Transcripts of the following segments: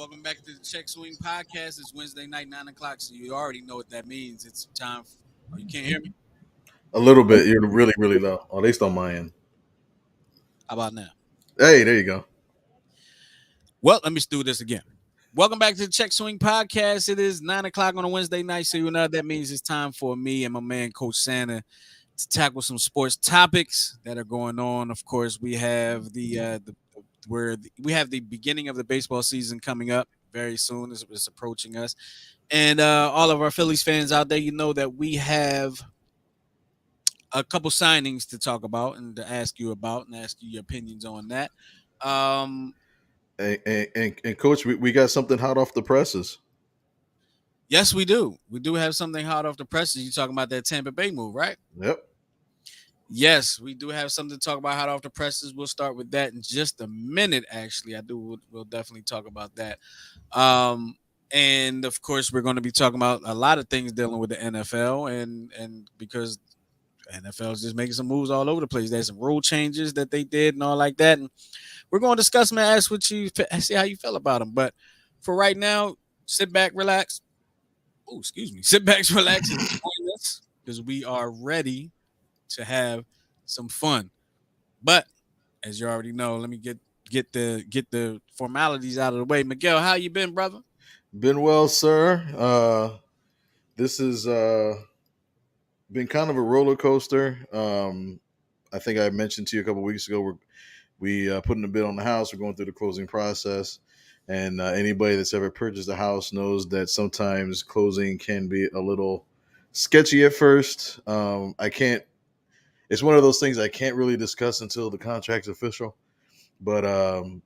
Welcome back to the Check Swing Podcast. It's Wednesday night, 9 o'clock, so you already know what that means. It's time. Oh, you can't hear me? A little bit. You're really, really low, or at least on my end. How about now? Hey, there you go. Well, let me do this again. Welcome back to the Check Swing Podcast. It is 9 o'clock on a Wednesday night, so you know what that means. It's time for me and my man, Coach Santa, to tackle some sports topics that are going on. Of course, we have we have the beginning of the baseball season coming up very soon. It's approaching us. And all of our Phillies fans out there, you know that we have a couple signings to talk about and to ask you about and ask you your opinions on that. Um, And Coach, we got something hot off the presses. yes, we do. We do have something hot off the presses. You talking about that Tampa Bay move, right? Yep. Yes, we do have something to talk about hot off the presses. We'll start with that in just a minute. Actually, We'll definitely talk about that. And of course, we're going to be talking about a lot of things dealing with the NFL, and because NFL is just making some moves all over the place. There's some rule changes that they did and all like that. And we're going to discuss them and ask see how you feel about them. But for right now, sit back, relax. Oh, excuse me. Sit back, relax, and join us because we are ready to have some fun. But as you already know, let me get the formalities out of the way. Miguel, how you been, brother? Been well, sir. This has been kind of a roller coaster. I think I mentioned to you a couple weeks ago. We putting a bid on the house. We're going through the closing process, and anybody that's ever purchased a house knows that sometimes closing can be a little sketchy at first. I can't. It's one of those things I can't really discuss until the contract's official. But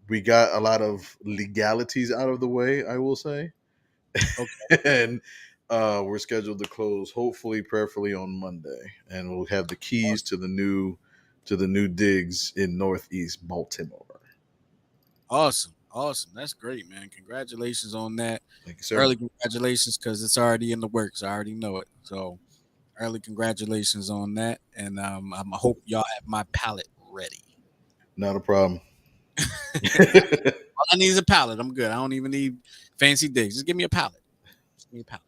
we got a lot of legalities out of the way, I will say, Okay. and we're scheduled to close hopefully, prayerfully on Monday, and we'll have the keys to the new digs in Northeast Baltimore. Awesome. Awesome. That's great, man. Congratulations on that. Thank you, sir. Early congratulations because it's already in the works. I already know it. So early congratulations on that. And I hope y'all have my palette ready. Not a problem. All I need is a palette. I'm good. I don't even need fancy digs. Just give me a palette. Just give me a palette.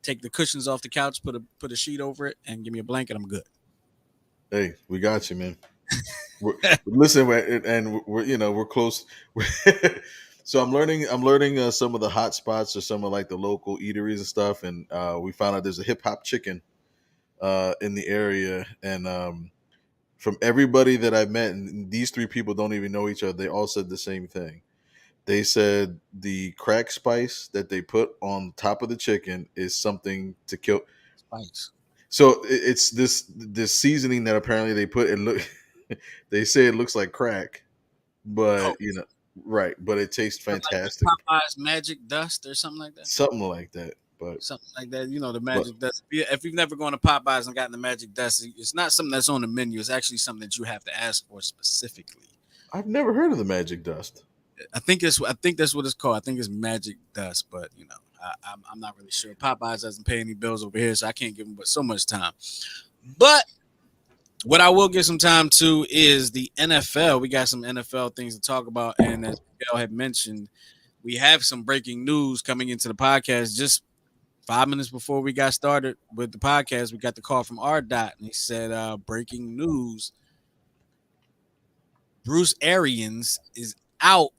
Take the cushions off the couch, put a sheet over it, and give me a blanket. I'm good. Hey, we got you, man. Listen, and we're close. So I'm learning some of the hot spots or some of like the local eateries and stuff, and we found out there's a hip hop chicken in the area, and from everybody that I met, and these three people don't even know each other, they all said the same thing. They said the crack spice that they put on top of the chicken is something to kill. Spice. So it's this seasoning that apparently they put. It look, they say it looks like crack, Oh, but right. But it tastes like fantastic, Popeye's magic dust or something like that. something like that. But Something like that. You know, the but magic dust. If you've never gone to Popeyes and gotten the magic dust, it's not something that's on the menu. It's actually something that you have to ask for specifically. I've never heard of the magic dust. I think that's what it's called. I think it's magic dust, but I'm not really sure. Popeyes doesn't pay any bills over here, so I can't give them but so much time. But what I will give some time to is the NFL. We got some NFL things to talk about, and as Miguel had mentioned, we have some breaking news coming into the podcast. Just 5 minutes before we got started with the podcast, we got the call from R. Dot, and he said, "Breaking news: Bruce Arians is out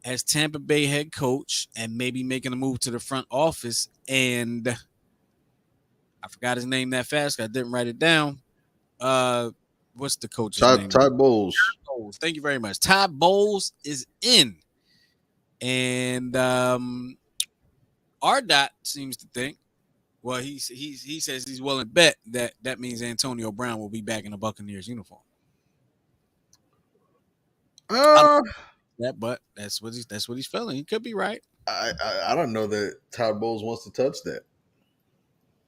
as Tampa Bay head coach and maybe making a move to the front office." And I forgot his name that fast. I didn't write it down. What's the coach's name? Todd Bowles. Bowles. Thank you very much. Todd Bowles is in, and R. Dot seems to think. Well, he says he's willing to bet that means Antonio Brown will be back in a Buccaneers uniform. Uh, But that's what he's feeling. He could be right. I don't know that Todd Bowles wants to touch that.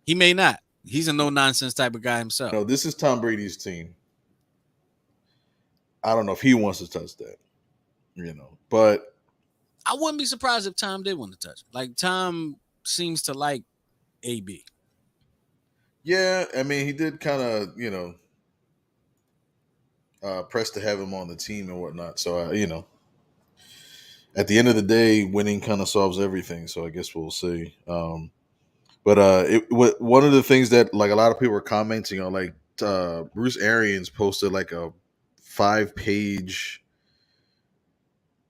He may not. He's a no nonsense type of guy himself. No, this is Tom Brady's team. I don't know if he wants to touch that, but I wouldn't be surprised if Tom did want to touch it. Like Tom seems to like AB. yeah, I mean, he did kind of, press to have him on the team and whatnot. So, at the end of the day, winning kind of solves everything. So I guess we'll see. But one of the things that like a lot of people were commenting on, like Bruce Arians posted like a 5-page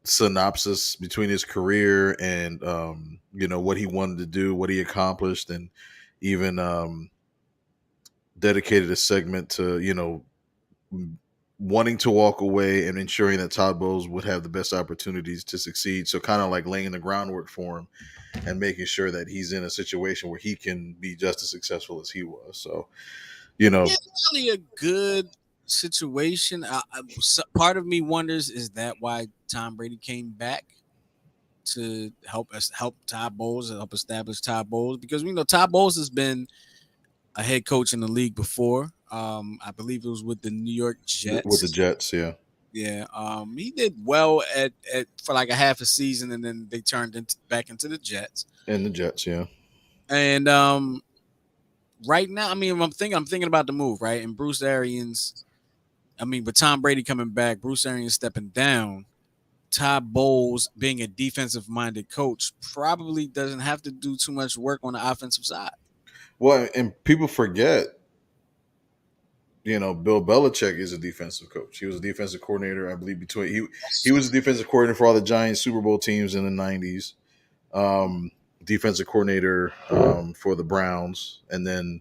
synopsis between his career and what he wanted to do, what he accomplished, and even dedicated a segment to wanting to walk away and ensuring that Todd Bowles would have the best opportunities to succeed. So kind of like laying the groundwork for him and making sure that he's in a situation where he can be just as successful as he was. So, Yeah, really a good situation. Part of me wonders, is that why Tom Brady came back to help Todd Bowles and help establish Todd Bowles? Because we know Todd Bowles has been a head coach in the league before. I believe it was with the New York with the Jets. Jets, yeah. Yeah, he did well at for like a half a season, and then they turned back into the Jets. And the Jets, yeah. And right now, I mean, I'm thinking about the move, right? And Bruce Arians, I mean, with Tom Brady coming back, Bruce Arians stepping down, Todd Bowles being a defensive-minded coach probably doesn't have to do too much work on the offensive side. Well, and people forget, Bill Belichick is a defensive coach. He was a defensive coordinator, I believe. He was a defensive coordinator for all the Giants Super Bowl teams in the '90s. Defensive coordinator for the Browns, and then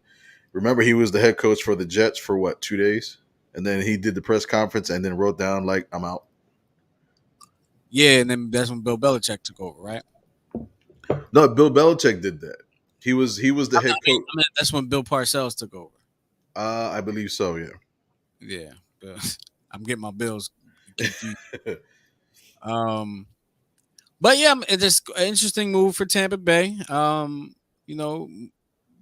remember he was the head coach for the Jets for what, 2 days, and then he did the press conference and then wrote down like, "I'm out." Yeah, and then that's when Bill Belichick took over, right? No, Bill Belichick did that. He was the head coach. I mean, that's when Bill Parcells took over. I believe so. Yeah. Yeah, I'm getting my bills confused. But yeah, it's just an interesting move for Tampa Bay. You know,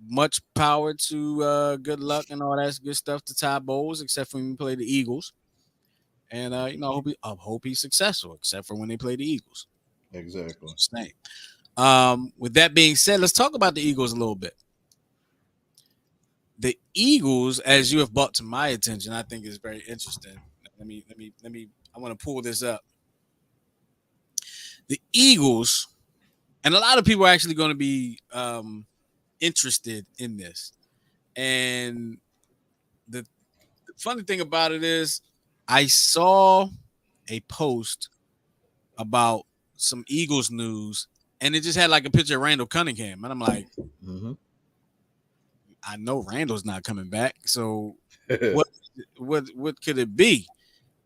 much power to good luck and all that good stuff to Todd Bowles, except for when we play the Eagles. And I hope he's successful, except for when they play the Eagles. Exactly. Same. With that being said, let's talk about the Eagles a little bit. The Eagles, as you have brought to my attention, I think is very interesting. Let me. I want to pull this up. The Eagles, and a lot of people are actually going to be interested in this. And the funny thing about it is, I saw a post about some Eagles news, and it just had like a picture of Randall Cunningham, and I'm like, I know Randall's not coming back, so what could it be?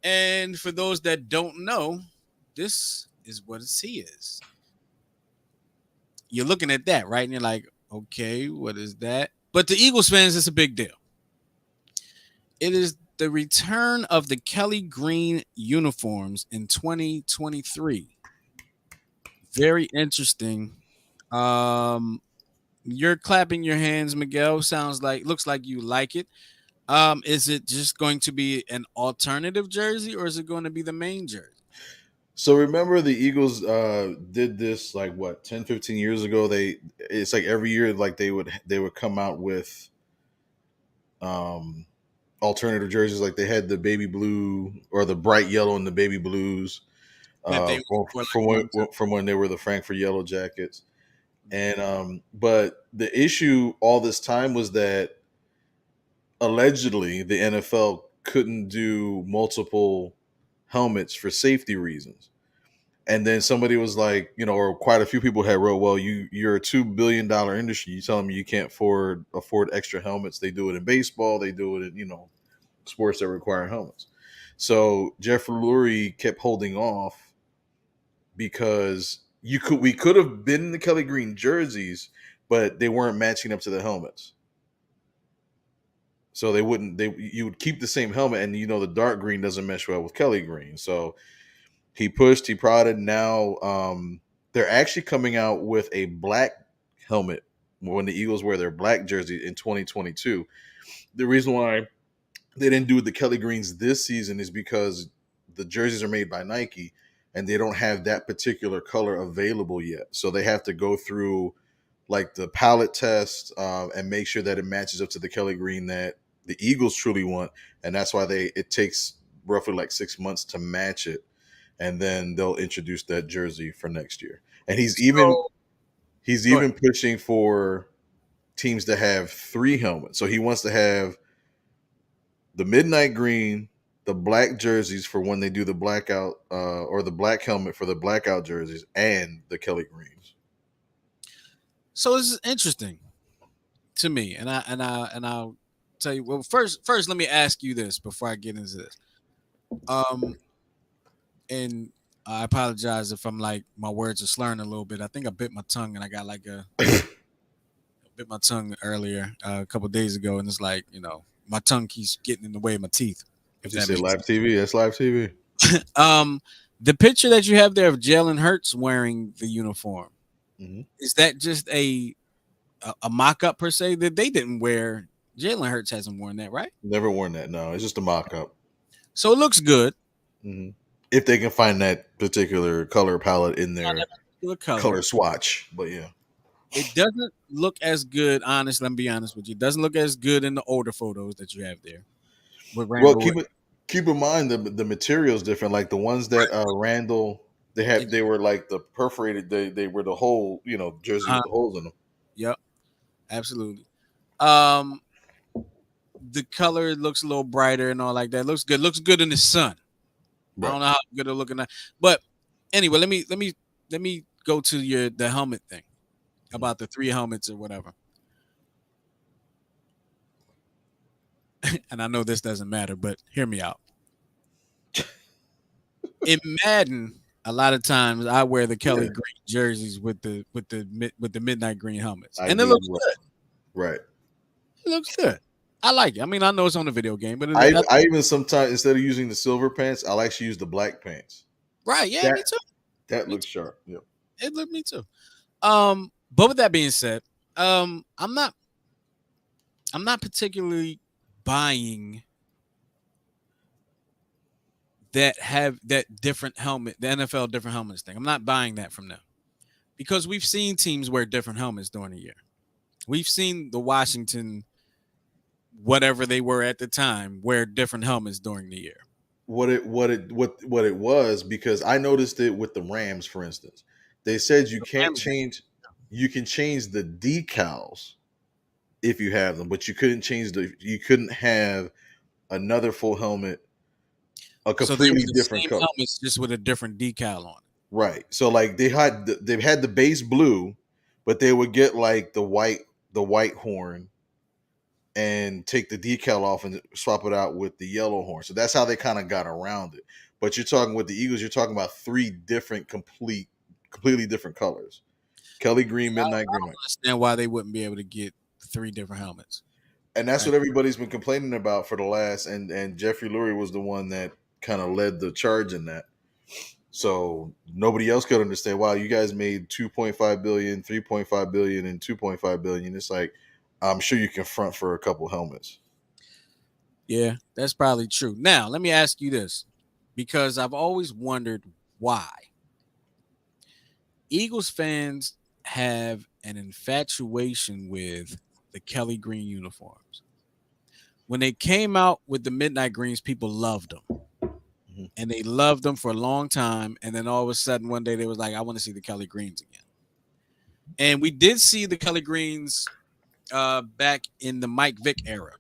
And for those that don't know, this is what he is. You're looking at that, right? And you're like, okay, what is that? But the Eagles fans, it's a big deal. It is the return of the Kelly Green uniforms in 2023. Very interesting. You're clapping your hands, Miguel. Looks like you like it. Is it just going to be an alternative jersey, or is it going to be the main jersey? So remember the Eagles did this like what, 10, 15 years ago. It's like every year like they would come out with alternative jerseys. Like they had the baby blue or the bright yellow and the baby blues That they from when they were the Frankfurt Yellow Jackets. And but the issue all this time was that allegedly the NFL couldn't do multiple helmets for safety reasons. And then somebody was like, or quite a few people had wrote, well, you're a $2 billion industry. You tell me you can't afford extra helmets. They do it in baseball. They do it in, sports that require helmets. So Jeffrey Lurie kept holding off because we could have been in the Kelly Green jerseys, but they weren't matching up to the helmets. So you would keep the same helmet, and the dark green doesn't mesh well with Kelly Green. So he pushed, he prodded. Now they're actually coming out with a black helmet when the Eagles wear their black jersey in 2022. The reason why they didn't do the Kelly Greens this season is because the jerseys are made by Nike and they don't have that particular color available yet. So they have to go through like the palette test and make sure that it matches up to the Kelly Green that the Eagles truly want. And that's why it takes roughly like 6 months to match it. and then they'll introduce that jersey for next year. And So he's go ahead. even pushing for teams to have 3 helmets. So he wants to have the midnight green, the black jerseys for when they do the blackout, or the black helmet for the blackout jerseys, and the Kelly greens. So this is interesting to me, and I'll tell you. Well, first, let me ask you this before I get into this. And I apologize if I'm like my words are slurring a little bit. I think I bit my tongue, and I got like a bit my tongue earlier a couple days ago, and it's like my tongue keeps getting in the way of my teeth. If Did you that say makes live TV? That's live TV. sense. The picture that you have there of Jalen Hurts wearing the uniform, is that just a mock up per se? That they didn't wear. Jalen Hurts hasn't worn that, right? Never worn that. No, it's just a mock up. So it looks good. If they can find that particular color palette in their color swatch, but yeah. It doesn't look as good, honestly. Let me be honest with you. It doesn't look as good in the older photos that you have there. With Well, Randall keep in mind the material's different. Like the ones that Randall they were like the perforated. They were the whole jersey with the holes in them. Yep, absolutely. The color looks a little brighter and all like that. Looks good. Looks good in the sun. Right. I don't know how good they're looking at, but anyway, let me go to the helmet thing about the 3 helmets or whatever. And I know this doesn't matter, but hear me out. In Madden, a lot of times I wear the Kelly green jerseys with the midnight green helmets, and it looks good. Right, it looks good. I like it. I mean, I know it's on the video game, but I even sometimes, instead of using the silver pants, I'll actually use the black pants. Right? Yeah, me too. That looks sharp. Yep. It looked me too. But with that being said, I'm not particularly buying that different helmet, the NFL different helmets thing. I'm not buying that from them because we've seen teams wear different helmets during the year. We've seen the Washington, whatever they were at the time, wear different helmets during the year. What it was, because I noticed it with the Rams, for instance. They said you can change the decals if you have them, but you couldn't have another full helmet, a completely different color. Helmets just with a different decal on it. Right. So like they've had the base blue, but they would get like the white horn and take the decal off and swap it out with the yellow horn. So that's how they kind of got around it. But you're talking with the Eagles, you're talking about 3 different completely different colors. Kelly green, midnight green. I don't understand why they wouldn't be able to get 3 different helmets. And that's what everybody's been complaining about for the last, and Jeffrey Lurie was the one that kind of led the charge in that. So nobody else could understand, wow, you guys made 2.5 billion, 3.5 billion, and 2.5 billion. It's like, I'm sure you can front for a couple helmets. Yeah, that's probably true. Now, let me ask you this, because I've always wondered why Eagles fans have an infatuation with the Kelly green uniforms. When they came out with the midnight greens, people loved them. And they loved them for a long time. And then all of a sudden, one day they was like, I want to see the Kelly greens again. And we did see the Kelly greens back in the Mike Vick era.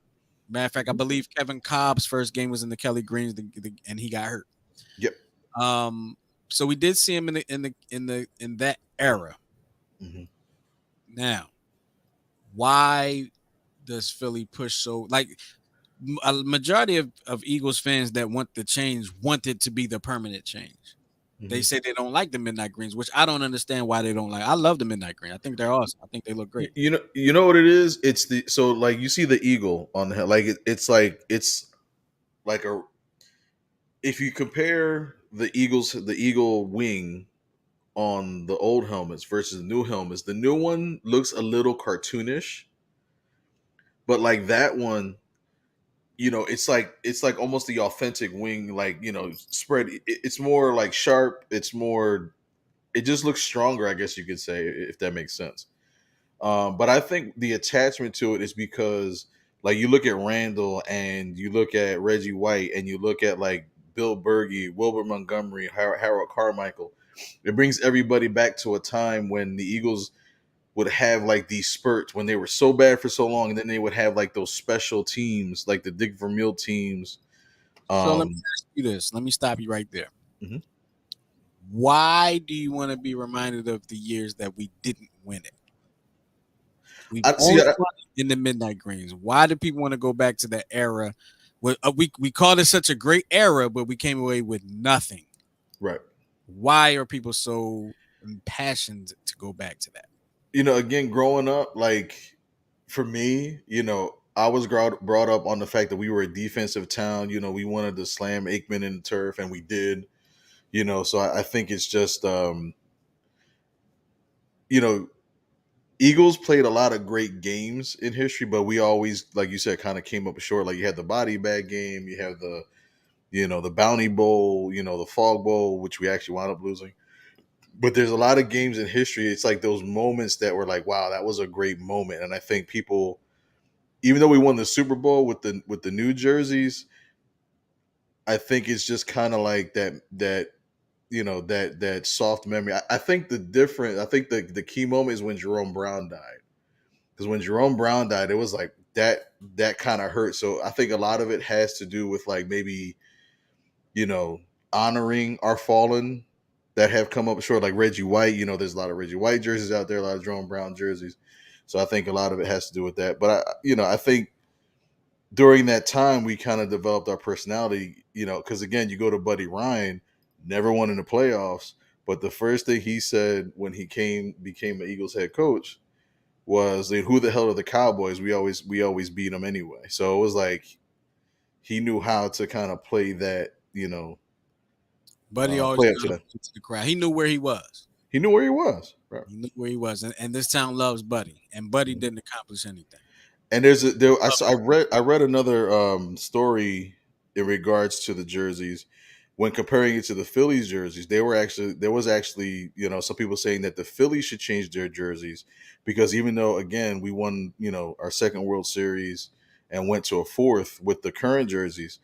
Matter of fact, I believe Kevin Cobb's first game was in the Kelly greens, and he got hurt. Yep. So we did see him in that era. Now, why does Philly push so like? A majority of Eagles fans that want the change want it to be the permanent change. They say they don't like the midnight greens, which I don't understand why they don't like. I love the midnight green. I think they're awesome. I think they look great. You know what it is? It's like you see the eagle on the head, like it's like a, if you compare the eagle wing on the old helmets versus the new helmets, the new one looks a little cartoonish, but like that one, it's like almost the authentic wing, like, spread. It's more like sharp. It just looks stronger, I guess you could say, if that makes sense. But I think the attachment to it is because, like, you look at Randall and you look at Reggie White and you look at like Bill Berge, Wilbur Montgomery, Harold Carmichael. It brings everybody back to a time when the Eagles would have like these spurts when they were so bad for so long, and then they would have like those special teams, like the Dick Vermeil teams. So let me Um, ask you this. Let me stop you right there. mhm. Why do you want to be reminded of the years that we didn't win it? We've I see. only won it in the Midnight Greens. Why do people want to go back to that era? We called it such a great era, but we came away with nothing. Right. Why are people so impassioned to go back to that? Again, growing up, like for me, I was brought up on the fact that we were a defensive town. We wanted to slam Aikman in the turf, and we did. So I think it's just, you know, Eagles played a lot of great games in history, but we always, like you said, kind of came up short. Like you had the body bag game, you have the Bounty Bowl, the Fog Bowl, which we actually wound up losing. But there's a lot of games in history. It's like those moments that were like, wow, that was a great moment. And I think people, even though we won the Super Bowl with the new jerseys, I think it's just kind of like that soft memory. I think the key moment is when Jerome Brown died. Because when Jerome Brown died, it was like that kind of hurt. So I think a lot of it has to do with like maybe, you know, honoring our fallen that have come up short, like Reggie White. There's a lot of Reggie White jerseys out there, a lot of Jerome Brown jerseys. So I think a lot of it has to do with that. But I think during that time we kind of developed our personality, because again, you go to Buddy Ryan, never won in the playoffs, but the first thing he said when he became the Eagles head coach was, who the hell are the Cowboys? We always beat them anyway. So it was like he knew how to kind of play that, Buddy always play up to that. to the crowd. He knew where he was. He knew where he was. Right. He knew where he was, and this town loves Buddy, and Buddy didn't accomplish anything. And I read another story in regards to the jerseys. When comparing it to the Phillies jerseys, there was actually some people saying that the Phillies should change their jerseys, because even though again we won our second World Series and went to a fourth with the current jerseys,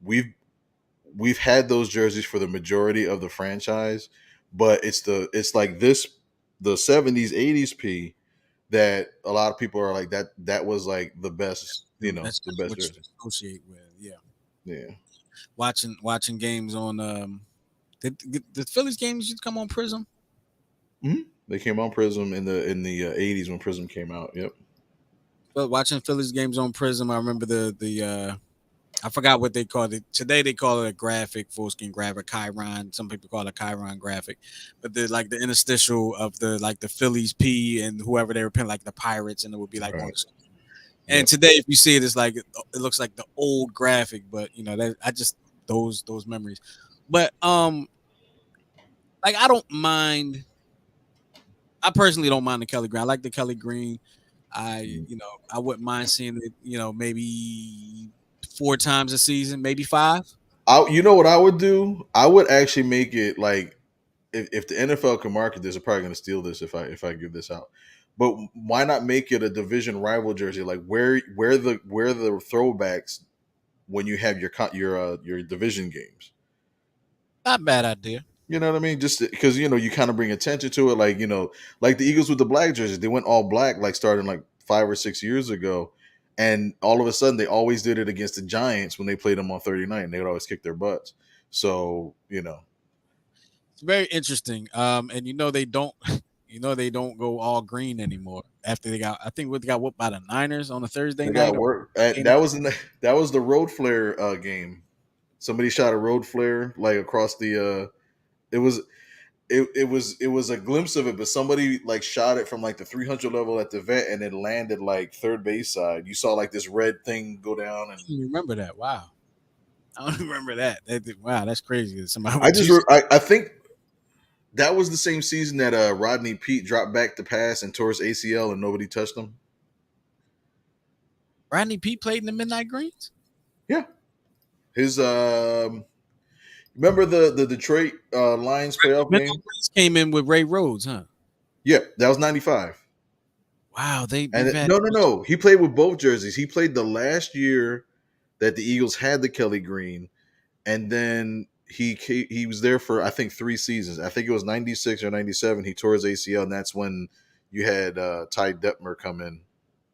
we've had those jerseys for the majority of the franchise, but it's like the 70s 80s P that a lot of people are like that was like the best, That's the best what you jersey. associate with. Yeah, Yeah. watching games on the Phillies games used to come on Prism. They came on Prism in the 80s when Prism came out. Yep. But watching Phillies games on Prism, I remember the I forgot what they called it. Today they call it a graphic, full screen graphic, Chiron. Some people call it a Chiron graphic. But the interstitial of the Phillies P and whoever they were playing, like the Pirates, and it would be like on Right. the screen. And Yep. today, if you see it, it's like it looks like the old graphic, but that I just those memories. But like I don't mind. I personally don't mind the Kelly Green. I like the Kelly Green. I wouldn't mind seeing it. Maybe 4 times a season, maybe 5. You know what I would do? I would actually make it like, if the NFL can market this, they're probably going to steal this if I give this out. But why not make it a division rival jersey? Like where the throwbacks when you have your division games. Not a bad idea. You know what I mean? Just because you kind of bring attention to it, like the Eagles with the black jerseys, they went all black like starting like 5 or 6 years ago, and all of a sudden they always did it against the Giants when they played them on 39. They would always kick their butts. So It's very interesting. And they don't, they don't go all green anymore after they got. I think they got whooped by the Niners on a Thursday they night. got work. That was the road flare game. Somebody shot a road flare like across the. It was it was a glimpse of it, but somebody like shot it from like the 300 level at the vet, and it landed like third base side. You saw like this red thing go down, and I don't remember that. Wow, I don't remember that. Wow, that's crazy. Somebody I think that was the same season that Rodney Pete dropped back to pass and tore his ACL, and nobody touched him. Rodney Pete played in the Midnight Greens. Yeah, his remember the Detroit Lions playoff Midnight game? Greens came in with Ray Rhodes, huh? Yeah, that was 95. Wow, And no, he played with both jerseys. He played the last year that the Eagles had the Kelly Green, and then he was there for I think 3 seasons. I think it was 96 or 97. He tore his ACL, and that's when you had Ty Detmer come in.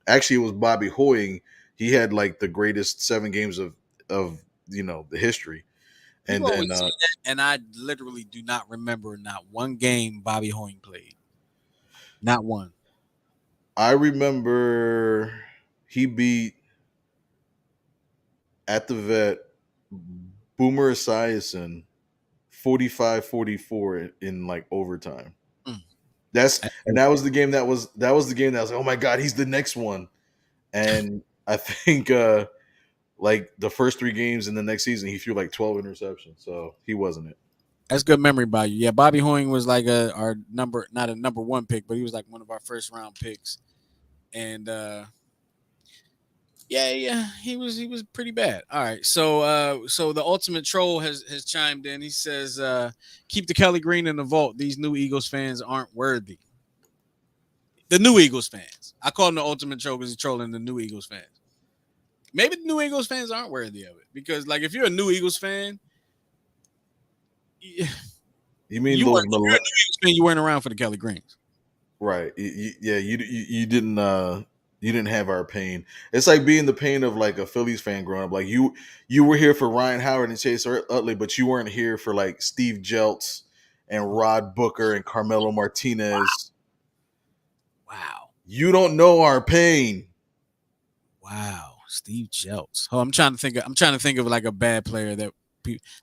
Actually, it was Bobby Hoying. He had like the greatest 7 games of the history, and People then always say that, and I literally do not remember not one game Bobby Hoying played. Not one. I remember he beat at the vet Boomer Esiason 45-44 in like overtime. Mm. That was the game that was the game that was like, oh my god, he's the next one. And I think like the first 3 games in the next season he threw like 12 interceptions. So he wasn't it. That's good memory by you. Yeah, Bobby Hoying was like our number, not a number one pick, but he was like one of our first round picks. And yeah, he was pretty bad. All right, so the ultimate troll has chimed in. He says, "Keep the Kelly Green in the vault. These new Eagles fans aren't worthy." The new Eagles fans. I call him the ultimate troll because he's trolling the new Eagles fans. Maybe the new Eagles fans aren't worthy of it because, like, if you're a new Eagles fan, You you mean weren't. those If you're a new Eagles fan, you weren't around for the Kelly Greens. right? Yeah, you didn't you didn't have our pain. It's like being the pain of like a Phillies fan growing up. Like you were here for Ryan Howard and Chase Utley, but you weren't here for like Steve Jeltz and Rod Booker and Carmelo Martinez. Wow. You don't know our pain. Wow, Steve Jeltz. Oh, I'm trying to think. I'm trying to think of like a bad player that,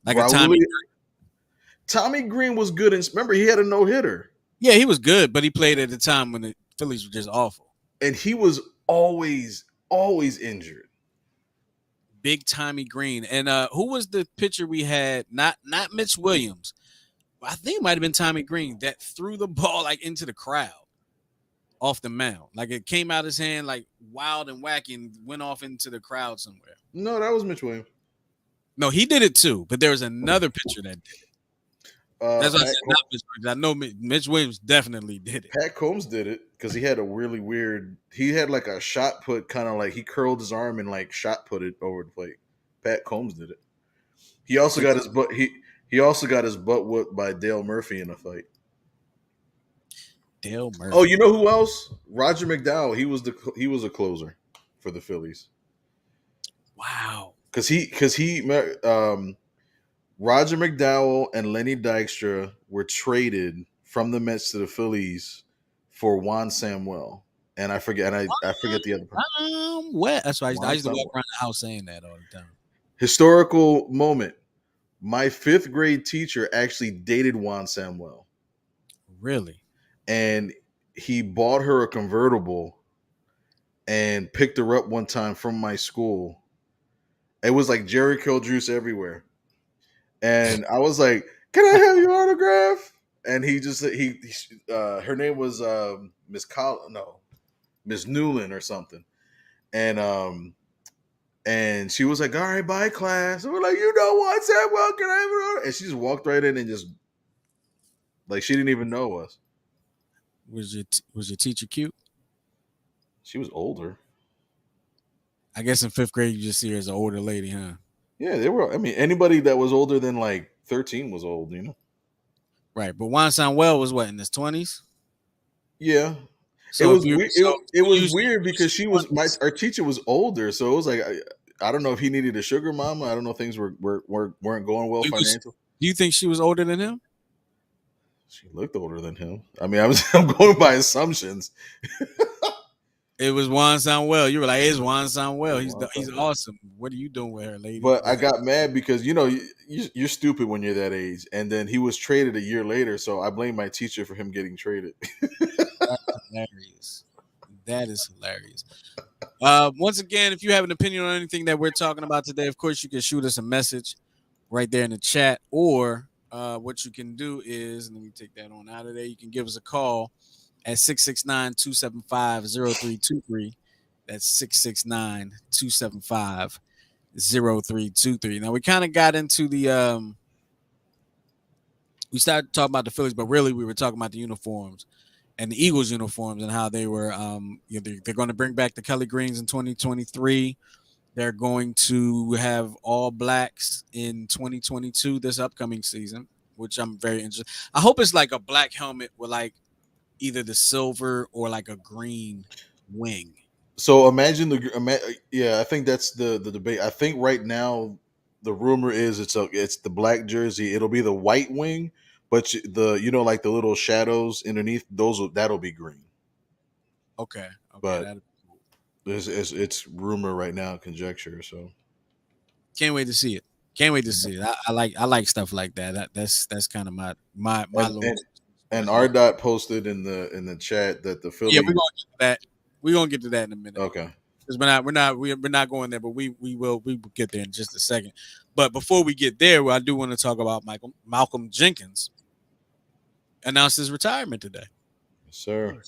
like a Raul, Tommy. Tommy Green was good, and remember he had a no hitter, Yeah, he was good, but he played at the time when the Phillies were just awful. and he was always injured. Big Tommy Green, and who was the pitcher we had? Not Mitch Williams. I think it might have been Tommy Green that threw the ball like into the crowd off the mound. Like it came out his hand like wild and wacky and went off into the crowd somewhere. No, that was Mitch Williams. No, he did it too, but there was another pitcher that did it. That's what I said. Not Mitch Williams. I know Mitch Williams definitely did it. Pat Combs did it because he had a really weird. He had like a shot put, kind of like he curled his arm and like shot put it over the plate. Pat Combs did it. He also got his butt. He also got his butt whooped by Dale Murphy in a fight. Dale Murphy. Oh, you know who else? Roger McDowell. He was a closer for the Phillies. Wow. Because Roger McDowell and Lenny Dykstra were traded from the Mets to the Phillies for Juan Samuel, and I forget the other person. What? That's why I used to walk around the house saying that all the time. Historical moment. My 5th grade teacher actually dated Juan Samuel. Really? And he bought her a convertible and picked her up one time from my school. It was like Jerry Kill Juice everywhere. And I was like, "Can I have your autograph?" And he just her name was Miss Newland or something. And she was like, "All right, bye class." And we're like, "You know what, Samuel, can I have an autograph?" And she just walked right in and just like she didn't even know us. Was your teacher cute? She was older. I guess in 5th grade you just see her as an older lady, huh? Yeah, they were. I mean, anybody that was older than like 13 was old, you know. Right, but Juan Samuel was what, in his 20s? Yeah, So it was weird because our teacher was older, so it was like I don't know if he needed a sugar mama. I don't know if things weren't going well financially. Do you think she was older than him? She looked older than him. I mean, I'm going by assumptions. It was Juan Samuel. You were like, "It's Juan Samuel. He's awesome. What are you doing with her, lady?" But I got mad because you're stupid when you're that age, and then he was traded a year later, so I blame my teacher for him getting traded. That's hilarious. That is hilarious. Once again, if you have an opinion on anything that we're talking about today, of course, you can shoot us a message right there in the chat, or what you can do is, let me take that on out of there. You can give us a call at 669-275-0323. That's 669-275-0323. Now, we kind of got into the we started talking about the Phillies, but really we were talking about the uniforms and the Eagles uniforms and how they were they're going to bring back the Kelly Greens in 2023. They're going to have all blacks in 2022 this upcoming season, which I'm very interested. I hope it's like a black helmet with like either the silver or like a green wing. So imagine yeah, I think that's the debate. I think right now the rumor is it's the black jersey. It'll be the white wing, but the like the little shadows underneath that'll be green. Okay, okay, But that it's rumor right now, conjecture. So can't wait to see it. Can't wait to see it. I like stuff like that. That's kind of my and little and and sports R nerd. dot posted in the chat that the Yeah, we're Philly. gonna get to that. We're gonna get to that in a minute. Okay, 'Cause we're not going there, but we will get there in just a second. But before we get there, I do want to talk about Malcolm Jenkins announced his retirement today. yes, sir.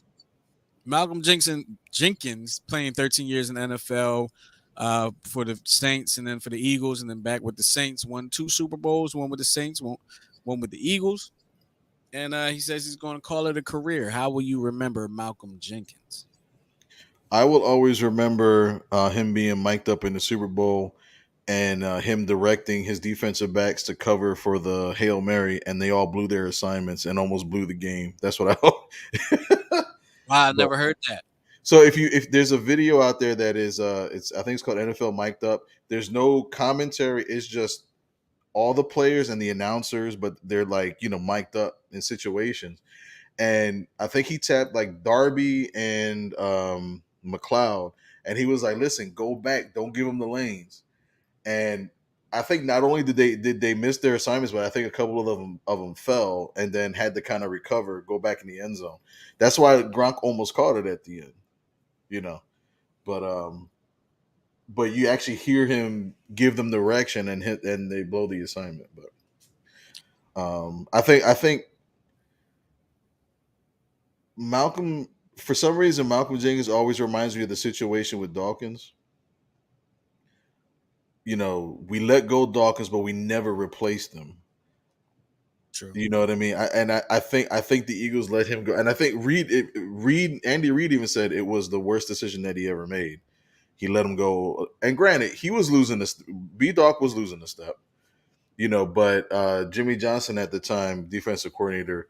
Malcolm Jenkins playing 13 years in the NFL for the Saints and then for the Eagles and then back with the Saints. Won two Super Bowls, one with the Saints, one with the Eagles. And he says he's going to call it a career. How will you remember Malcolm Jenkins? I will always remember him being mic'd up in the Super Bowl and him directing his defensive backs to cover for the Hail Mary, and they all blew their assignments and almost blew the game. That's what I. Wow, I But never heard that. so if there's a video out there that is it's I think it's called NFL mic'd up. There's no commentary. It's just all the players and the announcers, but they're like mic'd up in situations. And I think he tapped like Darby and McLeod, and he was like, "Listen, go back, don't give them the lanes." And I think not only did they miss their assignments, but I think a couple of them fell and then had to kind of recover, go back in the end zone. That's why Gronk almost caught it at the end, you know. But you actually hear him give them direction and hit, and they blow the assignment. But I think Malcolm, for some reason, Malcolm Jenkins always reminds me of the situation with Dawkins. We let go Dawkins, but we never replaced him. True. You know what I mean? I think the Eagles let him go, and I think Andy Reid even said it was the worst decision that he ever made. He let him go, and granted, he was losing this. B Doc was losing the step, but Jimmy Johnson at the time, defensive coordinator,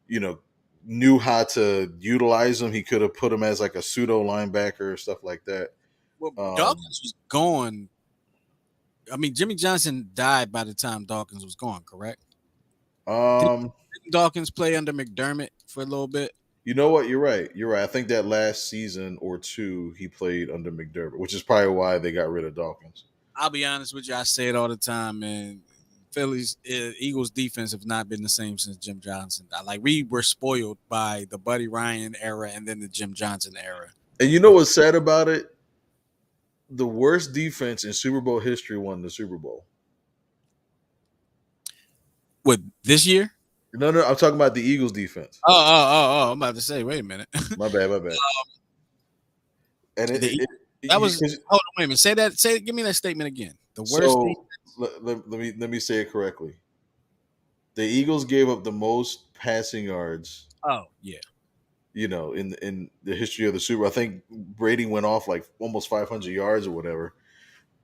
you know, knew how to utilize him. He could have put him as like a pseudo linebacker or stuff like that. Well, Um, Dawkins was gone. I mean, Jimmy Johnson died by the time Dawkins was gone, correct? Didn't um, Dawkins play under McDermott for a little bit? you know what? You're right. You're right. I think that last season or two he played under McDermott, which is probably why they got rid of Dawkins. I'll be honest with you. I say it all the time, man. Phillies, Eagles defense have not been the same since Jim Johnson. Like we were spoiled by the Buddy Ryan era and then the Jim Johnson era. And you know what's sad about it? The worst defense in Super Bowl history won the Super Bowl. What this year? No, no, I'm talking about the Eagles defense. Oh! I'm about to say, wait a minute. My bad, my bad. And The that was hold on, wait a minute. Say that. Give me that statement again. The worst. so let me say it correctly. The Eagles gave up the most passing yards, Oh yeah. in the history of the Super Bowl. I think Brady went off like almost 500 yards or whatever,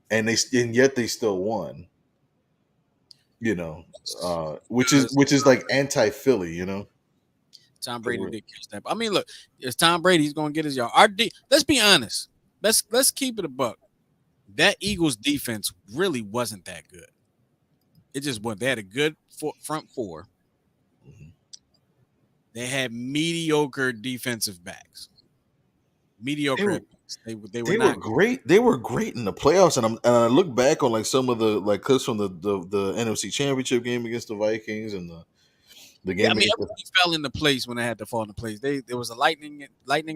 and yet they still won. Which is like anti Philly. Tom Brady did catch that. I mean, look, it's Tom Brady. He's going to get his yard. Let's be honest. Let's keep it a buck. That Eagles defense really wasn't that good. It just wasn't. They had a good front four. Mm-hmm. They had mediocre defensive backs. Mediocre. They were not great. They were great in the playoffs, and I look back on like some of the like clips from the NFC Championship game against the Vikings and the Yeah, game I mean, against everything fell into place when they had to fall into place. There was a lightning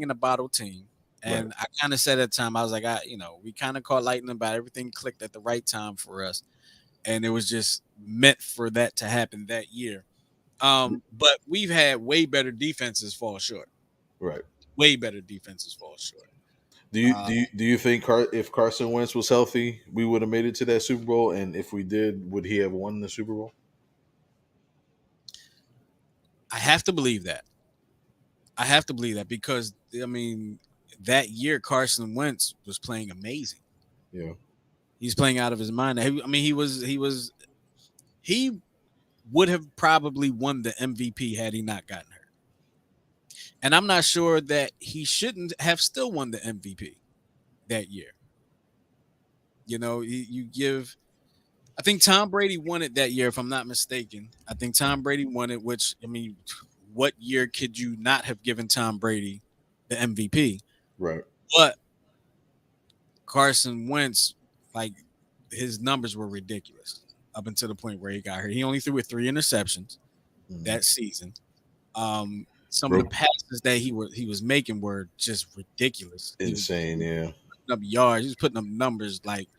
in a bottle team, right. and I kind of said at the time, I was like, we kind of caught lightning about everything clicked at the right time for us, and it was just meant for that to happen that year. But we've had way better defenses fall short. Right. Way better defenses fall short. Do you think if Carson Wentz was healthy, we would have made it to that Super Bowl? And if we did, would he have won the Super Bowl? I have to believe that. I have to believe that because I mean that year Carson Wentz was playing amazing. Yeah. He's playing out of his mind. I mean, he would have probably won the MVP had he not gotten hurt. And I'm not sure that he shouldn't have still won the MVP that year. You know, you give. I think Tom Brady won it that year, if I'm not mistaken. I think Tom Brady won it. Which, I mean, what year could you not have given Tom Brady the MVP? Right. But Carson Wentz, like his numbers were ridiculous up until the point where he got hurt. He only threw with 3 interceptions Mm. that season. Some of the Broke. passes that he was making were just ridiculous. He was Insane. Yeah. putting up yards. He was putting up numbers like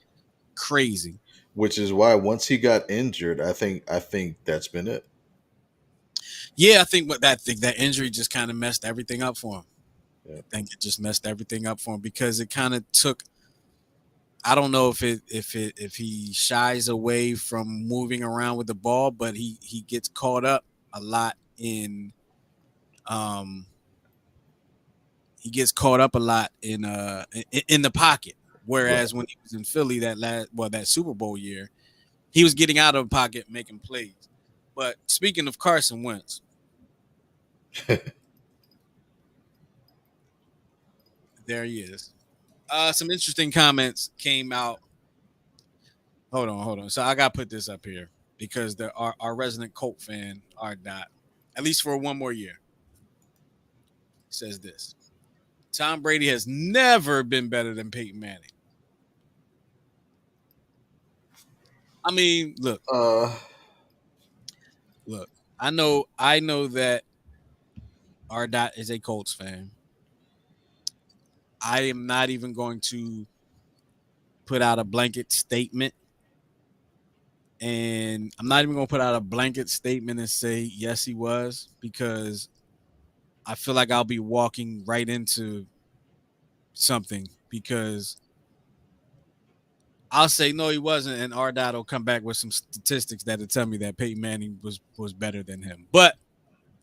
crazy. Which is why once he got injured, I think that's been it. Yeah, I think that injury just kind of messed everything up for him. Yeah. I think it just messed everything up for him because it kind of took. I don't know if he shies away from moving around with the ball, but he gets caught up a lot um he gets caught up a lot in the pocket. Right. Whereas when he was in Philly that Super Bowl year, he was getting out of the pocket making plays. But speaking of Carson Wentz, there he is. Some interesting comments came out. Hold on. So I got to put this up here because our resident Colt fan, our dot, at least for one more year, says this: Tom Brady has never been better than Peyton Manning. I mean, uh, look. I know that our dot is a Colts fan. I am not even going to put out a blanket statement, and I'm not even going to put out a blanket statement and say yes, he was, because I feel like I'll be walking right into something because I'll say no, he wasn't, and R. Dot will come back with some statistics that'll tell me that Peyton Manning was better than him. But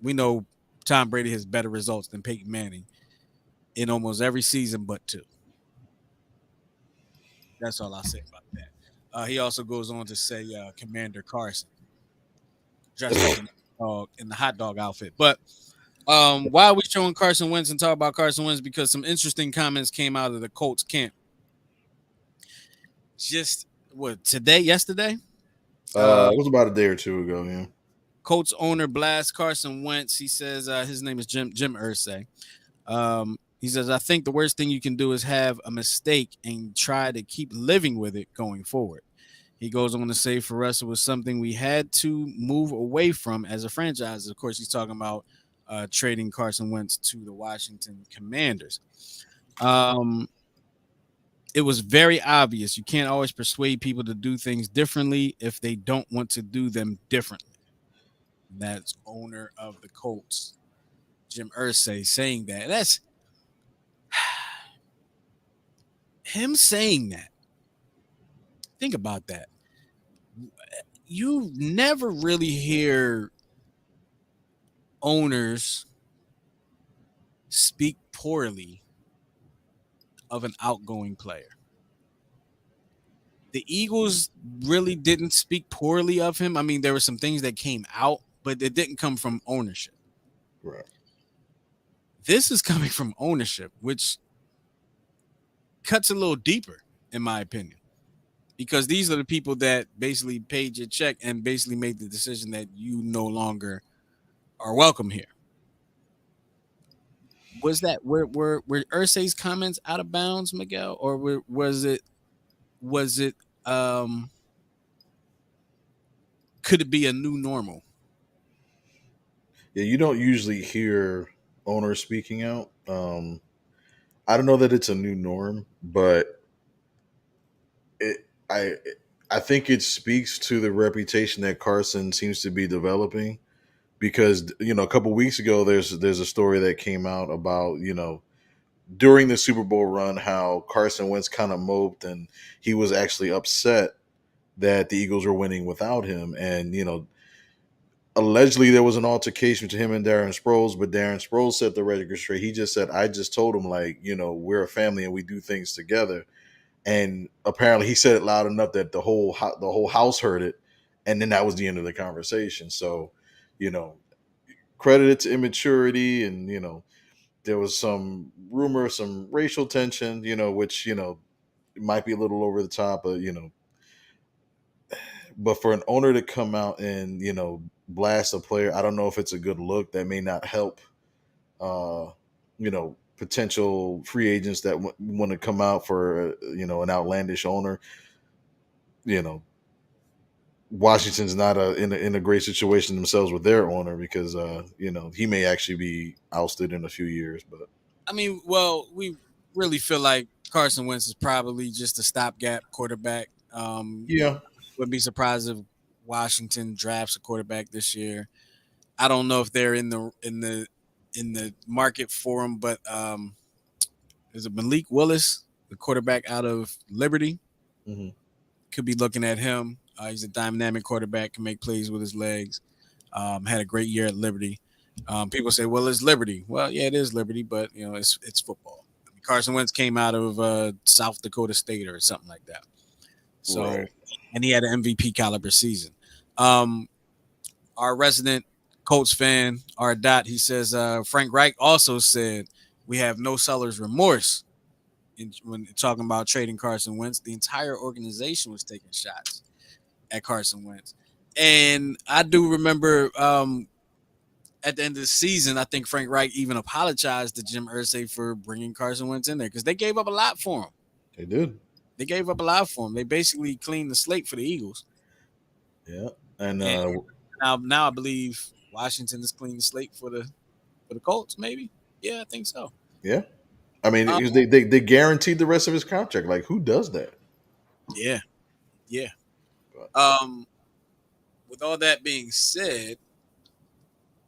we know Tom Brady has better results than Peyton Manning in almost every season but two. That's all I'll say about that. He also goes on to say Commander Carson dressed up in the hot dog outfit. But why are we showing Carson Wentz and talk about Carson Wentz? Because some interesting comments came out of the Colts camp. Just yesterday? it was about a day or two ago. Yeah. Colts owner blasts Carson Wentz. He says his name is Jim Irsay. He says, I think the worst thing you can do is have a mistake and try to keep living with it going forward. He goes on to say, for us, it was something we had to move away from as a franchise. Of course, he's talking about trading Carson Wentz to the Washington Commanders. It was very obvious. You can't always persuade people to do things differently if they don't want to do them differently. That's owner of the Colts, Jim Irsay, saying that. That's him saying that. Think about that. You never really hear owners speak poorly of an outgoing player. The Eagles really didn't speak poorly of him. I mean, there were some things that came out, but it didn't come from ownership. Right. This is coming from ownership, which cuts a little deeper, in my opinion, because these are the people that basically paid your check and basically made the decision that you no longer are welcome here. Was that were Ursay's comments out of bounds, Miguel, or was it um could it be a new normal? Yeah. You don't usually hear owners speaking out. I don't know that it's a new norm, but it I think it speaks to the reputation that Carson seems to be developing because a couple weeks ago there's a story that came out about during the Super Bowl run how Carson Wentz kind of moped and he was actually upset that the Eagles were winning without him, and allegedly there was an altercation to him and Darren Sproles, but Darren Sproles set the record straight. He just said, I just told him, like, we're a family and we do things together. and apparently he said it loud enough that the whole house heard it, and then that was the end of the conversation. So, you know, credited to immaturity, and there was some rumor, some racial tension, which might be a little over the top, but but for an owner to come out and blast a player, I don't know if it's a good look. That may not help potential free agents that want to come out for an outlandish owner. you know Washington's not in a great situation themselves with their owner, because he may actually be ousted in a few years. But I mean, well, we really feel like Carson Wentz is probably just a stopgap quarterback. yeah. Wouldn't be surprised if Washington drafts a quarterback this year. I don't know if they're in the market for him, but there's a Malik Willis, the quarterback out of Liberty. Hmm. Could be looking at him. He's a dynamic quarterback, can make plays with his legs. Had a great year at Liberty. People say, "Well, it's Liberty." Well, yeah, it is Liberty, but it's football. I mean, Carson Wentz came out of South Dakota State or something like that. So, Right. and he had an MVP caliber season. Um, our resident Colts fan, our dot, he says Frank Reich also said we have no seller's remorse when talking about trading Carson Wentz. The entire organization was taking shots at Carson Wentz, and I do remember at the end of the season, I think Frank Reich even apologized to Jim Irsay for bringing Carson Wentz in there because they gave up a lot for him. They did. They gave up a lot for him. They basically cleaned the slate for the Eagles. Yeah. And And now I believe Washington is cleaning the slate for the Colts. Maybe, yeah, I think so. yeah. I mean, Um, they guaranteed the rest of his contract. Like, who does that? yeah, yeah. But, Um, with all that being said,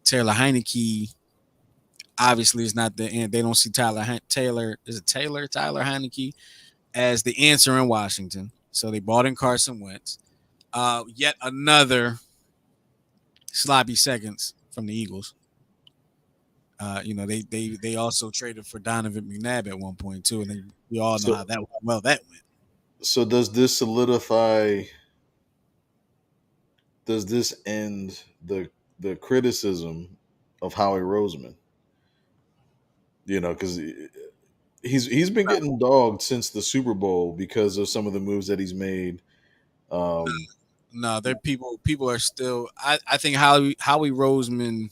Taylor Heineke obviously is not the end. They don't see Tyler Heineke as the answer in Washington. So they bought in Carson Wentz. Yet another sloppy seconds from the Eagles. They also traded for Donovan McNabb at one point too, and we all know so how that went. so does this solidify? Does this end the criticism of Howie Roseman? Because he's been getting dogged since the Super Bowl because of some of the moves that he's made. Um, No, there people are still. I think Howie Roseman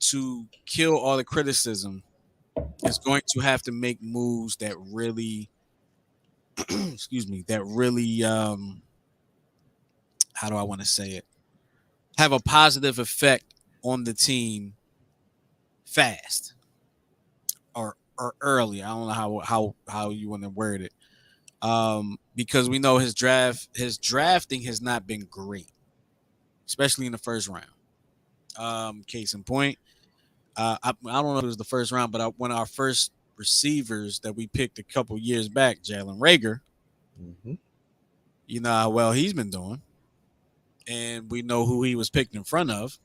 to kill all the criticism is going to have to make moves that really excuse me, that really how do I want to say it? Have a positive effect on the team fast or early. I don't know how you want to word it. Because we know his drafting has not been great, especially in the first round. Case in point, I don't know if it was the first round, but one of our first receivers that we picked a couple years back, Jalen Rager, mhm. you know how well he's been doing, and we know who he was picked in front of,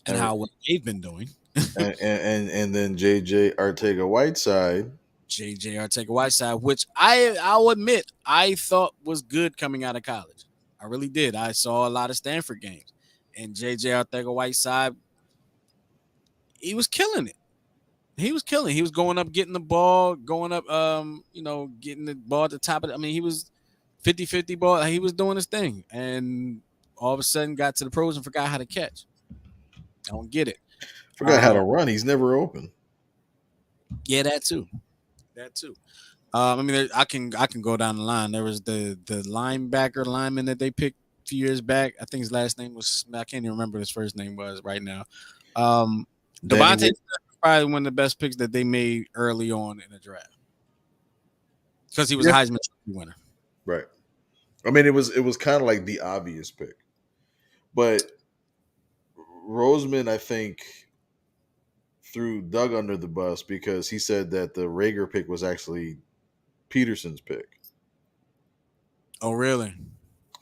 and and, how well they've been doing. and then JJ Artega Whiteside. JJ Arcega-Whiteside, which I'll admit I thought was good coming out of college. I really did. I saw a lot of Stanford games, and JJ Arcega-Whiteside, he was killing it. He was killing. He was going up, getting the ball, going up, getting the ball at the top of it. I mean, he was 50-50 ball. He was doing his thing, and all of a sudden got to the pros and forgot how to catch. I don't get it. Forgot how to run. He's never open. Yeah, that too. That too. I mean, I can go down the line. There was the lineman that they picked a few years back. I think his last name was, I can't even remember what his first name was right now. Danny Devontae probably one of the best picks that they made early on in the draft because he was a Yeah. Heisman Trophy winner. Right. I mean, it was kind of like the obvious pick, but Roseman, I think, threw Doug under the bus because he said that the Rager pick was actually Peterson's pick. Oh, really?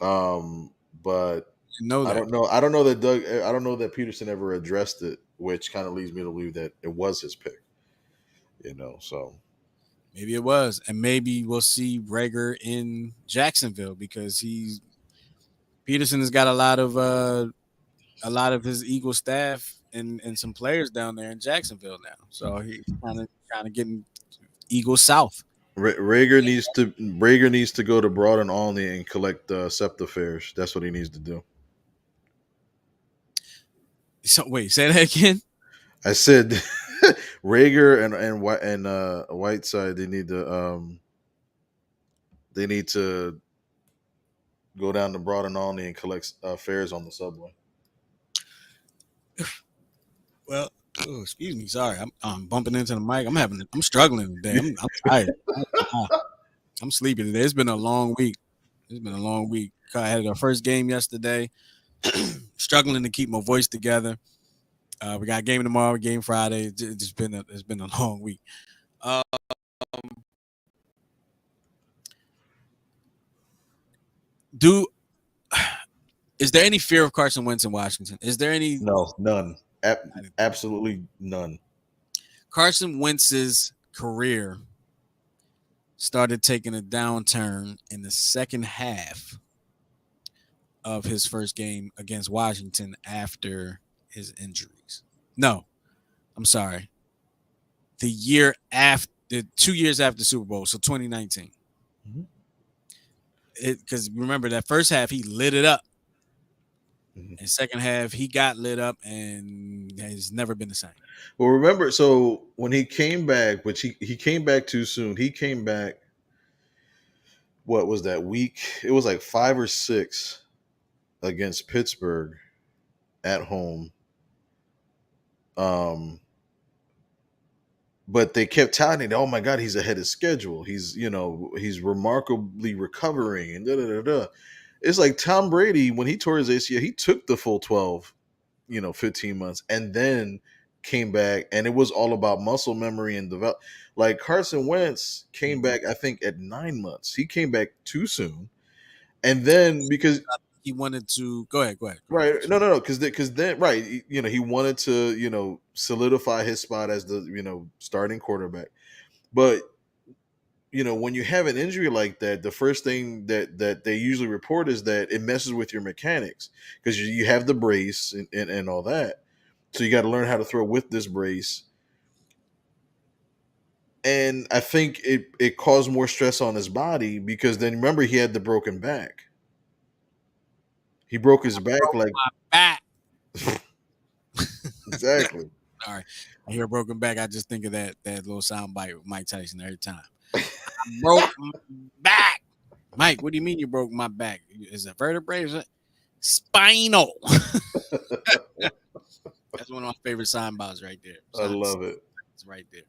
But Didn't know I that. don't know. I don't know that Doug. I don't know that Peterson ever addressed it, which kind of leads me to believe that it was his pick. So Maybe it was, and maybe we'll see Rager in Jacksonville because Peterson has got a lot of his Eagle staff and some players down there in Jacksonville now. So he's kind of getting Eagle South. Rager needs to go to Broad and Olney and collect SEPTA fares. That's what he needs to do. So wait, say that again. I said Rager and Whiteside they need to go down to Broad and Olney and collect fares on the subway. Well, oh, excuse me. Sorry, I'm bumping into the mic. I'm struggling today. I'm tired. I'm sleepy today. It's been a long week. It's been a long week. I had our first game yesterday. Struggling to keep my voice together. We got a game tomorrow, game Friday. It's been a long week. Um, do is there any fear of Carson Wentz in Washington? Is there any No, none. Absolutely none. Carson Wentz's career started taking a downturn in the second half of his first game against Washington after his injuries. No, I'm sorry. The year after, 2 years after the Super Bowl, so 2019. Mhm. Because remember that first half he lit it up, Mhm. and second half he got lit up and has never been the same. Well, remember, so when he came back, which he came back too soon. He came back. What was that week? It was like 5 or 6 against Pittsburgh at home. Um, but they kept touting, "Oh my God, he's ahead of schedule. He's remarkably recovering." And da da da da. It's like Tom Brady when he tore his ACL, he took the full 12, 15 months, and then came back, and it was all about muscle memory and develop. Like Carson Wentz came back, I think, at 9 months. He came back too soon, and then because He wanted to go ahead. Go ahead. right, no, because then right, he wanted to solidify his spot as the starting quarterback, but when you have an injury like that, the first thing that they usually report is that it messes with your mechanics because you have the brace and all that. So you got to learn how to throw with this brace. And I think it caused more stress on his body because then remember he had the broken back. He broke his back like My back. exactly. Sorry, I hear broken back. I just think of that little sound bite with Mike Tyson every time. I broke my back. Mike, what do you mean you broke my back? Is it vertebrae? Is it spinal? That's one of my favorite sound bites right there. I love it. It's right there.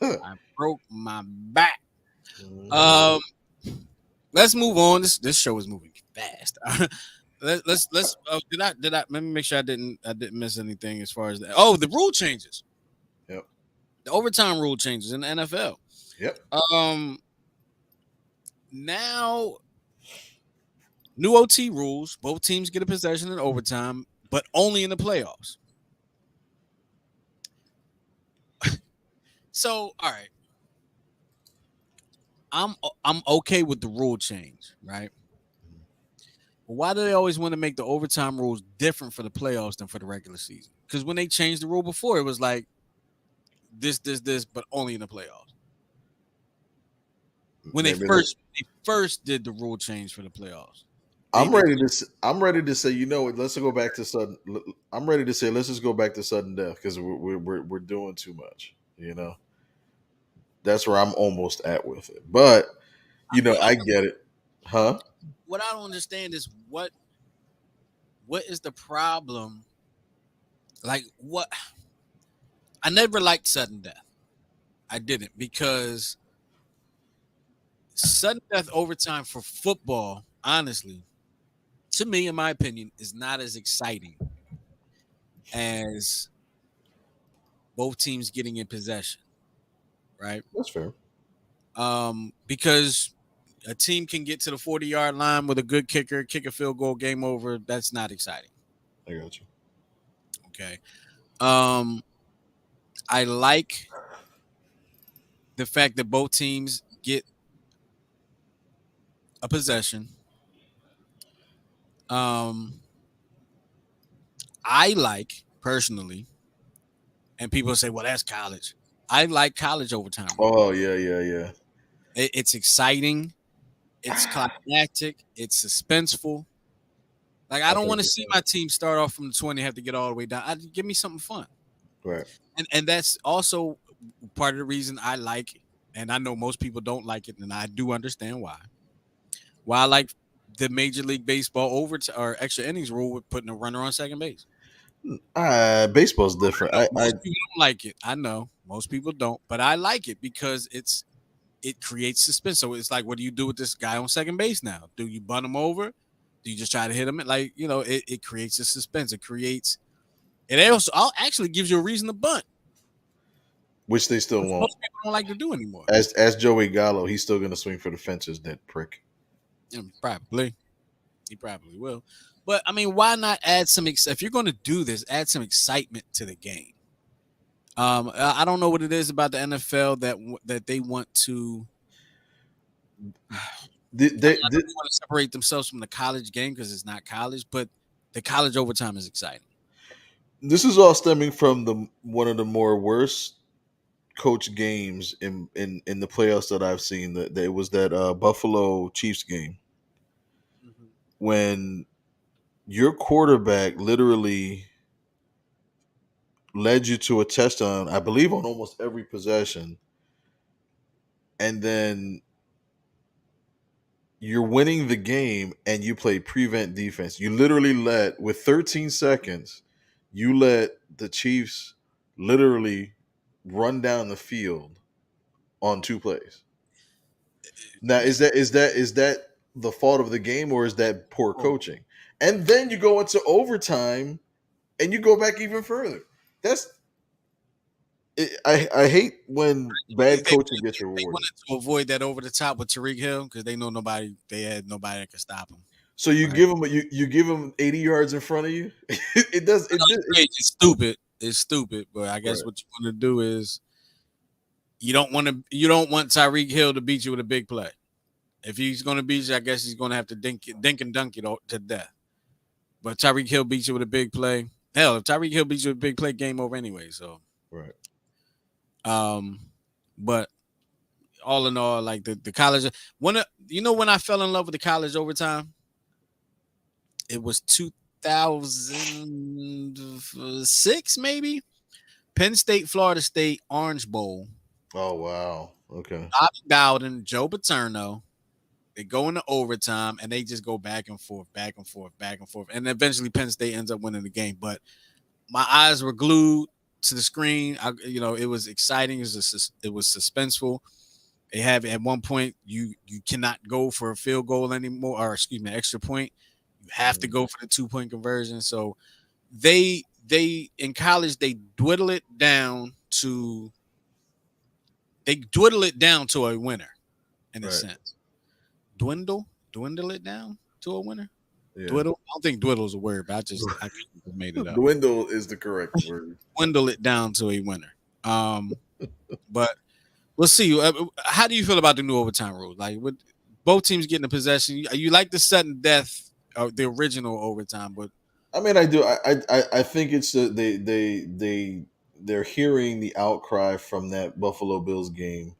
I broke my back. Mhm. Um, let's move on. This show is moving fast. Let's did I let me make sure I didn't miss anything as far as that. Oh, the rule changes. Yep. The overtime rule changes in the NFL. Yep. Now new OT rules. Both teams get a possession in overtime, but only in the playoffs. So, all right, I'm okay with the rule change, right? But why do they always want to make the overtime rules different for the playoffs than for the regular season? Because when they changed the rule before, it was like this, but only in the playoffs. When they Maybe first did the rule change for the playoffs, I'm ready to. I'm ready to say. You know what? Let's go back to sudden. I'm ready to say. Let's just go back to sudden death because we're doing too much. That's where I'm almost at with it. But I get it, huh? what I don't understand is what is the problem? Like what? I never liked sudden death. I didn't because sudden death overtime for football, honestly, to me, in my opinion, is not as exciting as both teams getting in possession, right? That's fair. Because a team can get to the 40-yard line with a good kicker, kick a field goal, game over. That's not exciting. I got you. Okay. I like the fact that both teams get a possession. Um, I like personally, and people say, "Well, that's college." I like college overtime rules. Oh yeah. It's exciting. It's climactic. It's suspenseful. Like I I don't think want to it's see my team start off from the 20, have to get all the way down. Give me something fun, right. and that's also part of the reason I like, and I know most people don't like it, and I do understand why. Why I like the Major League Baseball over or extra innings rule with putting a runner on second base. Baseball's different. I know I most people don't like it. I know most people don't, but I like it because it creates suspense. So it's like, what do you do with this guy on second base now? Do you bunt him over? Do you just try to hit him? Like, it creates a suspense. It also actually gives you a reason to bunt, which they still which won't. most people don't like to do anymore. As Joey Gallo, he's still gonna swing for the fences. That prick. Yeah, probably. He probably will. But I mean, why not add some? If you're going to do this, add some excitement to the game. I don't know what it is about the NFL that they want to. I know they want to separate themselves from the college game because it's not college, but the college overtime is exciting. This is all stemming from the one of the more worst coach games in the playoffs that I've seen. That it was that Buffalo Chiefs game Mm-hmm. when your quarterback literally led you to a touchdown, I believe, on almost every possession, and then you're winning the game and you play prevent defense. You literally let, with 13 seconds, you let the Chiefs literally run down the field on 2 plays. Now, is that the fault of the game, or is that poor Oh, coaching? And then you go into overtime and you go back even further. That's I hate when bad coaching gets they rewarded. wanted to avoid that over the top with Tariq Hill because they know they had nobody that could stop him. So you Right? give them you give them 80 yards in front of you. It does I know it, it's crazy. It's stupid. It's stupid, but I guess right. what you want to do is you don't want Tyreek Hill to beat you with a big play. If he's going to beat you, I guess he's going to have to dink and dunk it to death. But Tyreek Hill beats you with a big play. Hell, if Tyreek Hill beats you with a big play, game over anyway. So, Right. um, but all in all, like the college, when I fell in love with the college overtime, it was 2006 maybe. Penn State, Florida State, Orange Bowl. Oh wow. Okay. Bobby Bowden, Joe Paterno. They go into overtime and they just go back and forth, back and forth, back and forth, and eventually Penn State ends up winning the game. But my eyes were glued to the screen. It was exciting. It was suspenseful. They have at one point you cannot go for a field goal anymore, or excuse me, extra point. You have to go for the 2 point conversion. So they in college they dwindle it down to a winner in a Right. sense. Dwindle it down to a winner. Yeah. Dwindle. I don't think dwindle is a word, but I made it up. Dwindle is the correct word. Dwindle it down to a winner. But we'll see. How do you feel about the new overtime rule? Like, with both teams getting a possession, you like the sudden death of the original overtime, but I mean, I do. I think it's they're hearing the outcry from that Buffalo Bills game.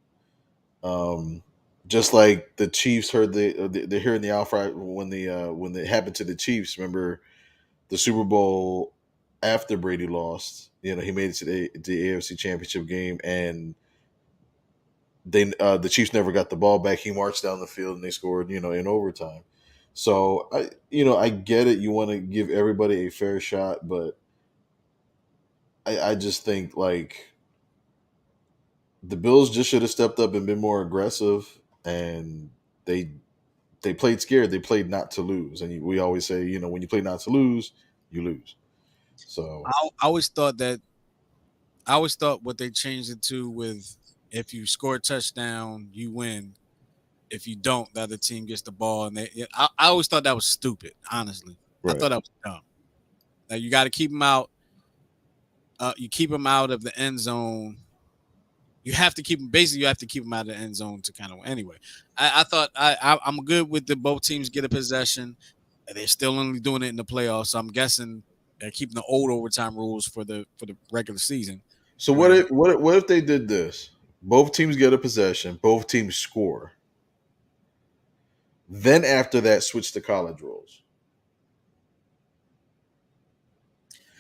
Um, just like the Chiefs heard they're hearing the outcry when it happened to the Chiefs. Remember the Super Bowl after Brady lost? He made it to the AFC Championship game, and the Chiefs never got the ball back. He marched down the field and they scored, in overtime. So I get it. You want to give everybody a fair shot, but I just think like the Bills just should have stepped up and been more aggressive, and they they played scared. They played not to lose, and we always say, when you play not to lose, you lose. So I always thought what they changed it to with if you score a touchdown, you win. If you don't, the other team gets the ball, and I always thought that was stupid. Honestly, I right, thought that was dumb. Now you got to keep them out. You keep them out of the end zone. You have to keep him. Basically, you have to keep him out of the end zone to kind of. Anyway, I thought I'm good with the both teams get a possession. They're still only doing it in the playoffs, so I'm guessing they're keeping the old overtime rules for the regular season. So Where what if they did this? Both teams get a possession, both teams score. Then after that, switch to college rules.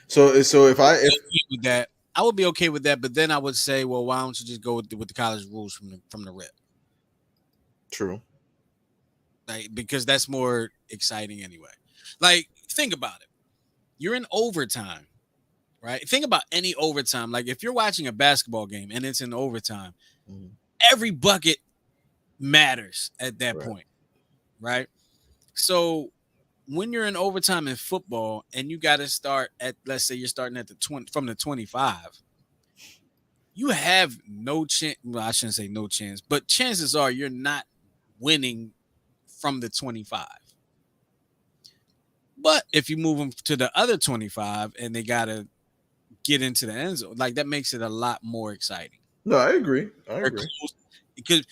So if with that, I would be okay with that. But then I would say, well, why don't you just go with the college rules from the rip? true, Like, because that's more exciting anyway. Like, think about it. You're in overtime, right? Think about any overtime. Like, if you're watching a basketball game and it's in overtime, Mhm. every bucket matters at that Right. point, right? So when you're in overtime in football and you got to start at, let's say you're starting at the 20 from the 25, you have no chance. Well, I shouldn't say no chance, but chances are you're not winning from the 25. But if you move them to the other 25 and they got to get into the end zone, like that makes it a lot more exciting. No, I agree. I They're agree. close. Because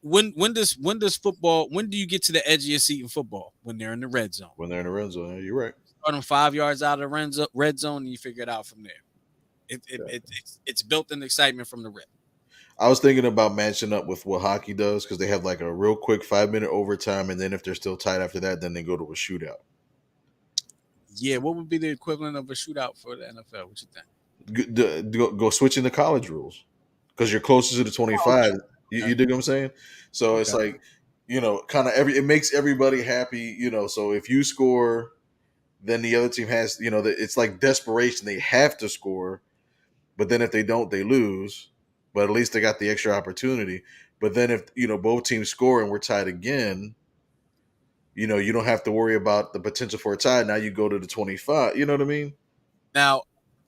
when does football, when do you get to the edge of your seat in football? When they're in the red zone. When they're in the red zone, you're right. Start them 5 yards out of the red zone and you figure it out from there. Yeah. It's built in excitement from the rip. I was thinking about matching up with what hockey does because they have like a real quick 5 minute overtime, and then if they're still tied after that, then they go to a shootout. Yeah, what would be the equivalent of a shootout for the NFL? What you think? Go switching the college rules because you're closer to the 25. You dig what I'm saying? So it's Okay. like, kind of it makes everybody happy. So if you score, then the other team has, it's like desperation. They have to score, but then if they don't, they lose. But at least they got the extra opportunity. But then if both teams score and we're tied again, you don't have to worry about the potential for a tie. Now you go to the 25. You know what I mean? Now,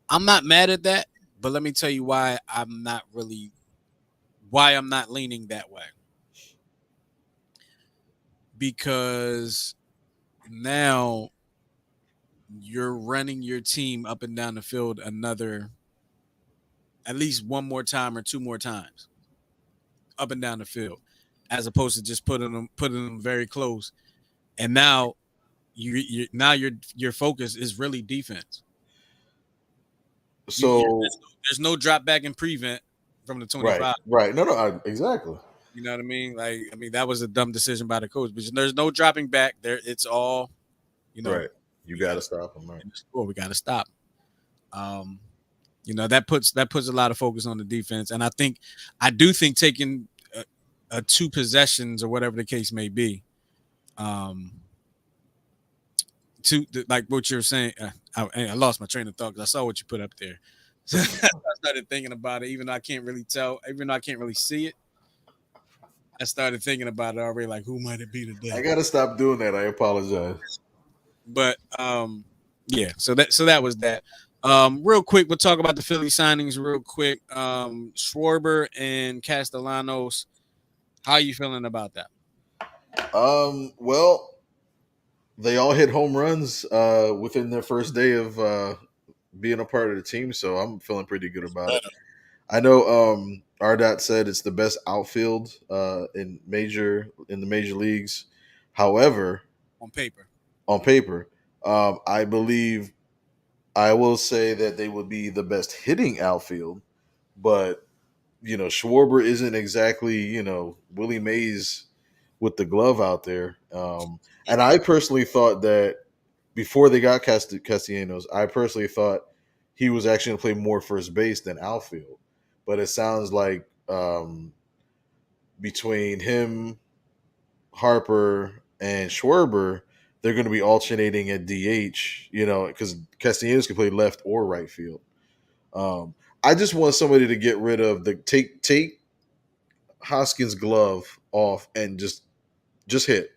I'm not mad at that, but let me tell you why I'm not leaning that way. Because now you're running your team up and down the field at least one more time or two more times up and down the field, as opposed to just putting them very close. And now your focus is really defense. So There's no drop back and prevent from the right, 25. right. No, exactly. You know what I mean? Like, I mean, that was a dumb decision by the coach, but there's no dropping back there. It's all, you know, Right. You we got got to to stop them. Right. score. We got to stop. Um, that puts a lot of focus on the defense, and I do think taking a two possessions or whatever the case may be, um, like what you're saying. I lost my train of thought because I saw what you put up there. So I started thinking about it, even though I can't really tell, even though I can't really see it. I started thinking about it already, like who might it be I today? got to stop doing that. I apologize. But yeah. So that was that. Real quick, we'll talk about the Philly signings real quick. Schwarber and Castellanos. How are you feeling about that? Well, they all hit home runs within their first day of being a part of the team, so I'm feeling pretty good about it. I know Ardot said it's the best outfield in the major leagues. However, On paper. on paper, I believe I will say that they would be the best hitting outfield, but Schwarber isn't exactly Willie Mays with the glove out there. And I personally thought that before they got Castellanos, I personally thought he was actually going to play more first base than outfield. But it sounds like between him, Harper, and Schwarber, they're going to be alternating at DH. Because Castellanos can play left or right field. Um, I just want somebody to get rid of the take Hoskins' glove off and just hit.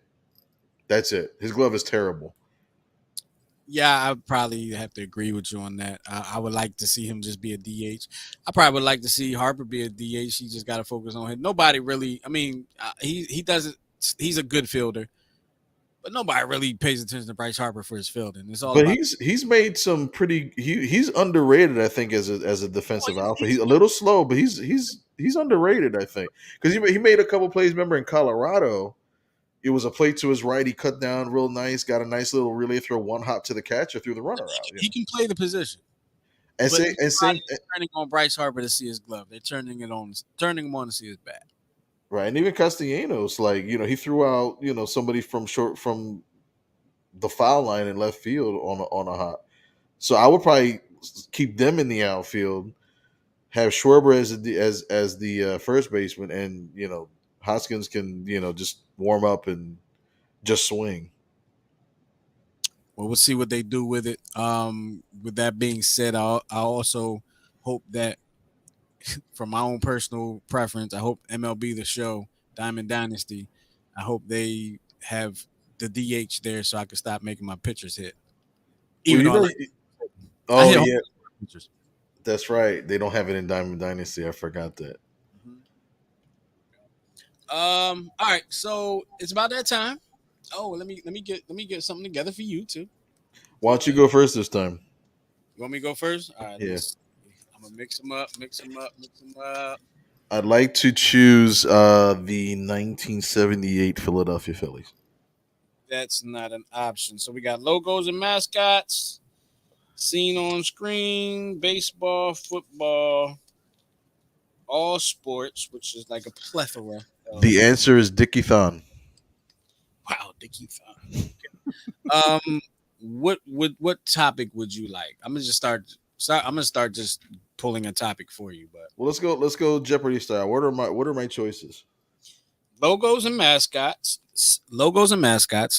That's it. His glove is terrible. Yeah, I probably have to agree with you on that. I would like to see him just be a DH. I probably would like to see Harper be a DH. He just got to focus on him. Nobody really. I mean, he doesn't. He's a good fielder. But nobody really pays attention to Bryce Harper for his fielding. It's all But about. he's made some pretty. He's underrated, I think, as a Oh, defensive alpha. He's a little slow, but he's underrated, I think, because he made a couple plays. Remember in Colorado, it was a play to his right. He cut down real nice, got a nice little relay throw, one hop to the catcher through the runner out. he can play the position. And But say and same nobody's turning on Bryce Harper to see his glove. They're turning him on to see his bat. right, and even Castellanos, like he threw out somebody from the foul line in left field on a hop. So I would probably keep them in the outfield, have Schwarber as the first baseman, and Hoskins can just warm up and just swing. Well, we'll see what they do with it. With that being said, I also hope that, from my own personal preference, I hope MLB The Show, Diamond Dynasty, I hope they have the DH there so I can stop making my pitchers hit. Well, Even though I oh hit home yeah, pitchers. that's right. They don't have it in Diamond Dynasty. I forgot that. All right, so it's about that time. Oh, let me get something together for you too. Why don't you go first this time? You want me to go first? All right, let me Yeah, see. I'm gonna mix them up, mix them up, mix them up. I'd like to choose the 1978 Philadelphia Phillies. That's not an option. So we got logos and mascots, seen on screen, baseball, football, all sports, which is like a plethora. The answer is Dickie Thon. Wow, Dickie Thon. Um, what topic would you like? I'm gonna just start. I'm gonna start just pulling a topic for you. But Well, let's go Jeopardy style. What are my choices? logos and mascots,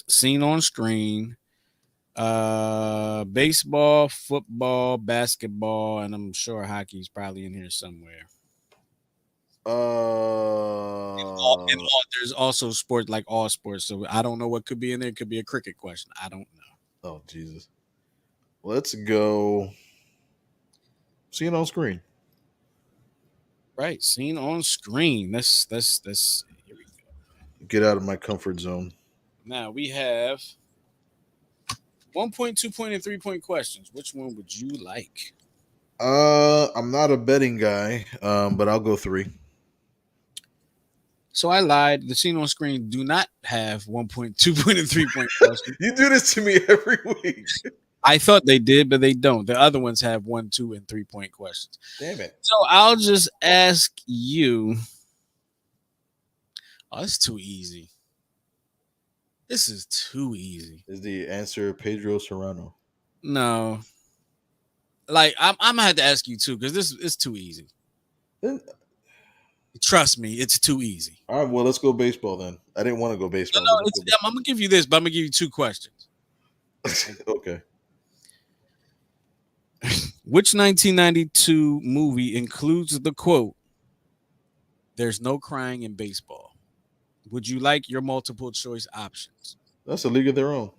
seen on screen. Baseball, football, basketball, and I'm sure hockey's probably in here somewhere. There's also sport, like all sports. So I don't know what could be in there. It could be a cricket question. I don't know. Oh Jesus. Let's go. Seeing on screen. Right, seen on screen. That's here we go. Get out of my comfort zone. Now we have 1 point, 2 point, and 3 point questions. Which one would you like? I'm not a betting guy, but I'll go 3. So I lied. The scene on screen do not have 1 point, 2 point, and 3 point questions. You do this to me every week. I thought they did, but they don't. The other ones have 1, 2, and 3 point questions. Damn it. So I'll just ask you. Oh, it's too easy. This is too easy. Is the answer Pedro Serrano? No. Like I'm gonna have to ask you too, because this is too easy. Then, Trust me, it's too easy. all right, well, let's go baseball then. I didn't want to go baseball. No, I'm gonna give you this, but I'm gonna give you 2 questions. Okay. Which 1992 movie includes the quote, "There's no crying in baseball"? Would you like your multiple choice options? That's a league of their own.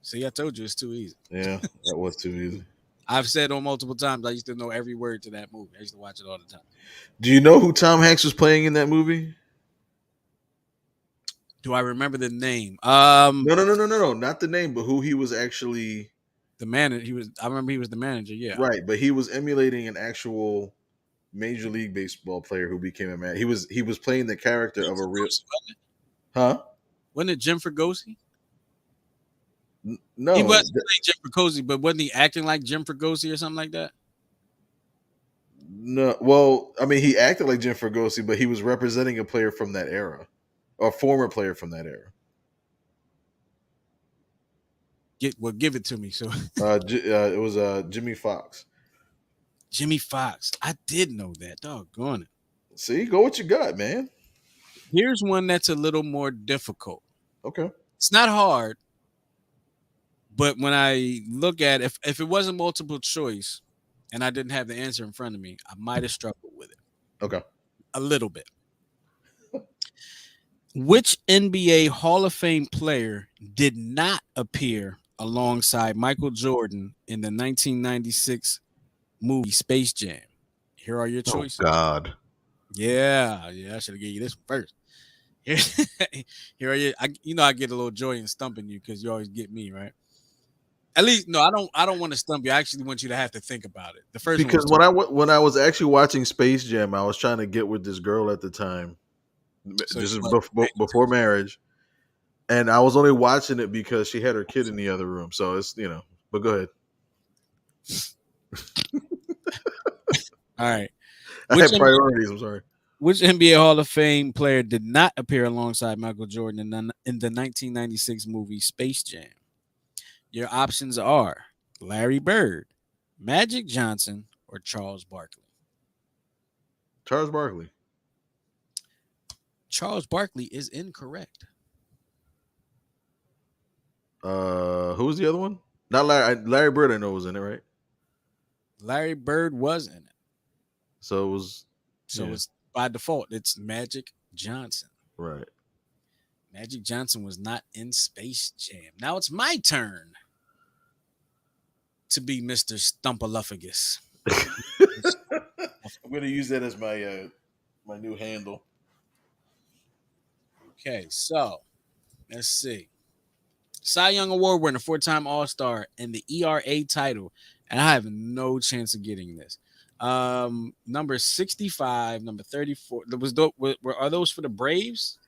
See, I told you it's too easy. Yeah, that was too easy. I've said on multiple times I used to know every word to that movie. I used to watch it all the time. Do you know who Tom Hanks was playing in that movie? Do I remember the name? No, not the name, but who he was actually. The manager. I remember he was the manager. Yeah. Right, but he was emulating an actual Major League Baseball player who became a man. He was playing the character of a real. Huh? Wasn't it Jim Fregosi? No, He wasn't playing Jim Fregosi, but wasn't he acting like Jim Fregosi or something like that? no. Well, I mean, he acted like Jim Fregosi, but he was representing a player from that era, or former player from that era. Give it to me. So It was Jimmy Fox. Jimmy Fox. I did know that. Doggone it. See, go what you got, man. Here's one that's a little more difficult. Okay. It's not hard, but when I look at if it wasn't multiple choice and I didn't have the answer in front of me, I might have struggled with it. Okay. A little bit. Which NBA Hall of Fame player did not appear alongside Michael Jordan in the 1996 movie Space Jam? Here are your choices. Oh God. Yeah, I should have gave you this one first. here you. I get a little joy in stumping you because you always get me right. At least, no, I don't. I don't want to stump you. I actually want you to have to think about it. The first one was Because too. when I was actually watching Space Jam, I was trying to get with this girl at the time. So This you is must before marriage, and I was only watching it because she had her kid in the other room. So it's But go ahead. All right. I Which had NBA, priorities. I'm sorry. which NBA Hall of Fame player did not appear alongside Michael Jordan in the 1996 movie Space Jam? Your options are Larry Bird, Magic Johnson, or Charles Barkley. Charles Barkley. Charles Barkley is incorrect. Who was the other one? Not Larry. Larry Bird. I know was in it, right? Larry Bird was in it. So it was. So Yeah. it's by default, it's Magic Johnson. Right. Magic Johnson was not in Space Jam. Now it's my turn to be Mr. Stumpaluffagus. I'm gonna use that as my new handle. Okay, so let's see. Cy Young Award winner, four-time All-Star, and the ERA title. And I have no chance of getting this. Number 65, number 34. Are those for the Braves?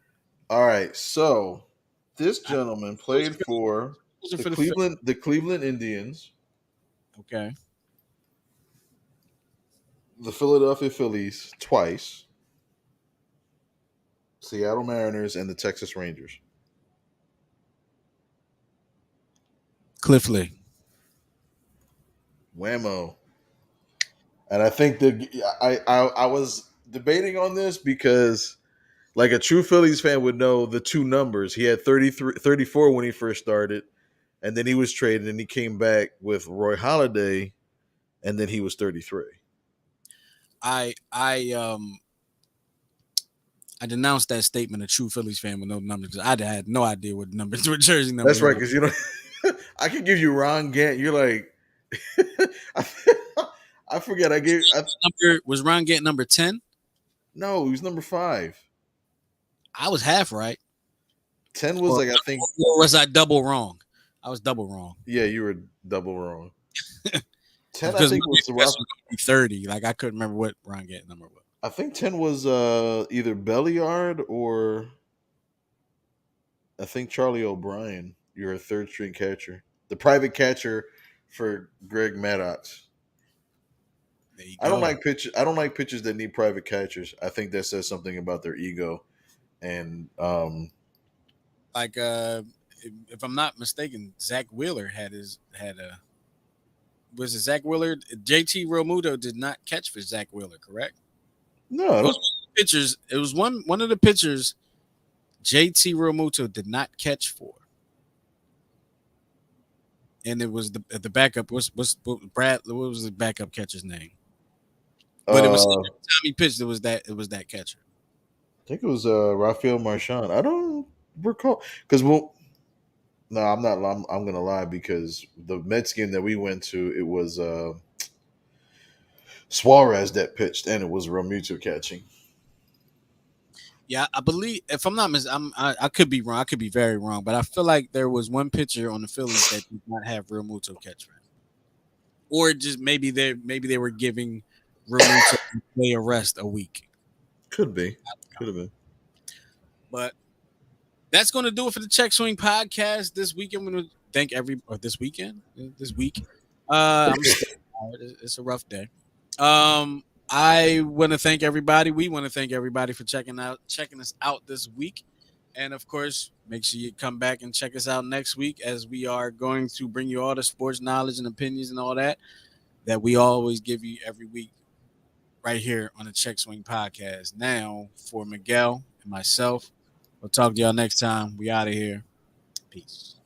All right. So this I- gentleman Those played for those are the for the Cleveland Indians, Okay. the Philadelphia Phillies twice, Seattle Mariners, and the Texas Rangers. Cliff Lee. Whammo. And I think I was debating on this because like a true Phillies fan would know the two numbers. He had 34 when he first started, and then he was traded and he came back with Roy Halladay, and then he was 33. I denounced that statement. A true Phillies fan with no numbers because I had no idea what numbers, what jersey numbers. That's right, because I could give you Ron Gant. You're like, I, I forget. Was Ron Gant number 10? No, he was number 5. I was half right. 10 was I think. Or was I double wrong? I was double wrong. Yeah, you were double wrong. 10, because I think was the 30. Like I couldn't remember what Ron Gant number was. I think 10 was either Belliard or I think Charlie O'Brien. You're a third string catcher, the private catcher for Greg Maddox. I don't like pitchers. I don't like pitchers that need private catchers. I think that says something about their ego. And like if I'm not mistaken, Zach Wheeler had a was it Zach Wheeler? JT Realmuto did not catch for Zach Wheeler, correct? No, it was pitchers. It was one of the pitchers JT Realmuto did not catch for. And it was the backup. What was the backup catcher's name? But it was every time he pitched, it was that catcher. I think it was Rafael Marchand. I don't recall because no, I'm not. I'm gonna lie because the Mets game that we went to, it was Suarez that pitched, and it was Realmuto catching. Yeah, I believe if I'm not I could be wrong. I could be very wrong, but I feel like there was one pitcher on the Phillies that did not have Realmuto catch for him, or just maybe they were giving Realmuto play a rest a week. Could be, could have been. But that's going to do it for the Check Swing podcast this weekend. I'm going to thank this week. It's a rough day. I want to thank everybody. We want to thank everybody for checking us out this week. And of course, make sure you come back and check us out next week as we are going to bring you all the sports knowledge and opinions and all that we always give you every week right here on the Check Swing podcast. Now, for Miguel and myself, we'll talk to y'all next time. We out of here. Peace.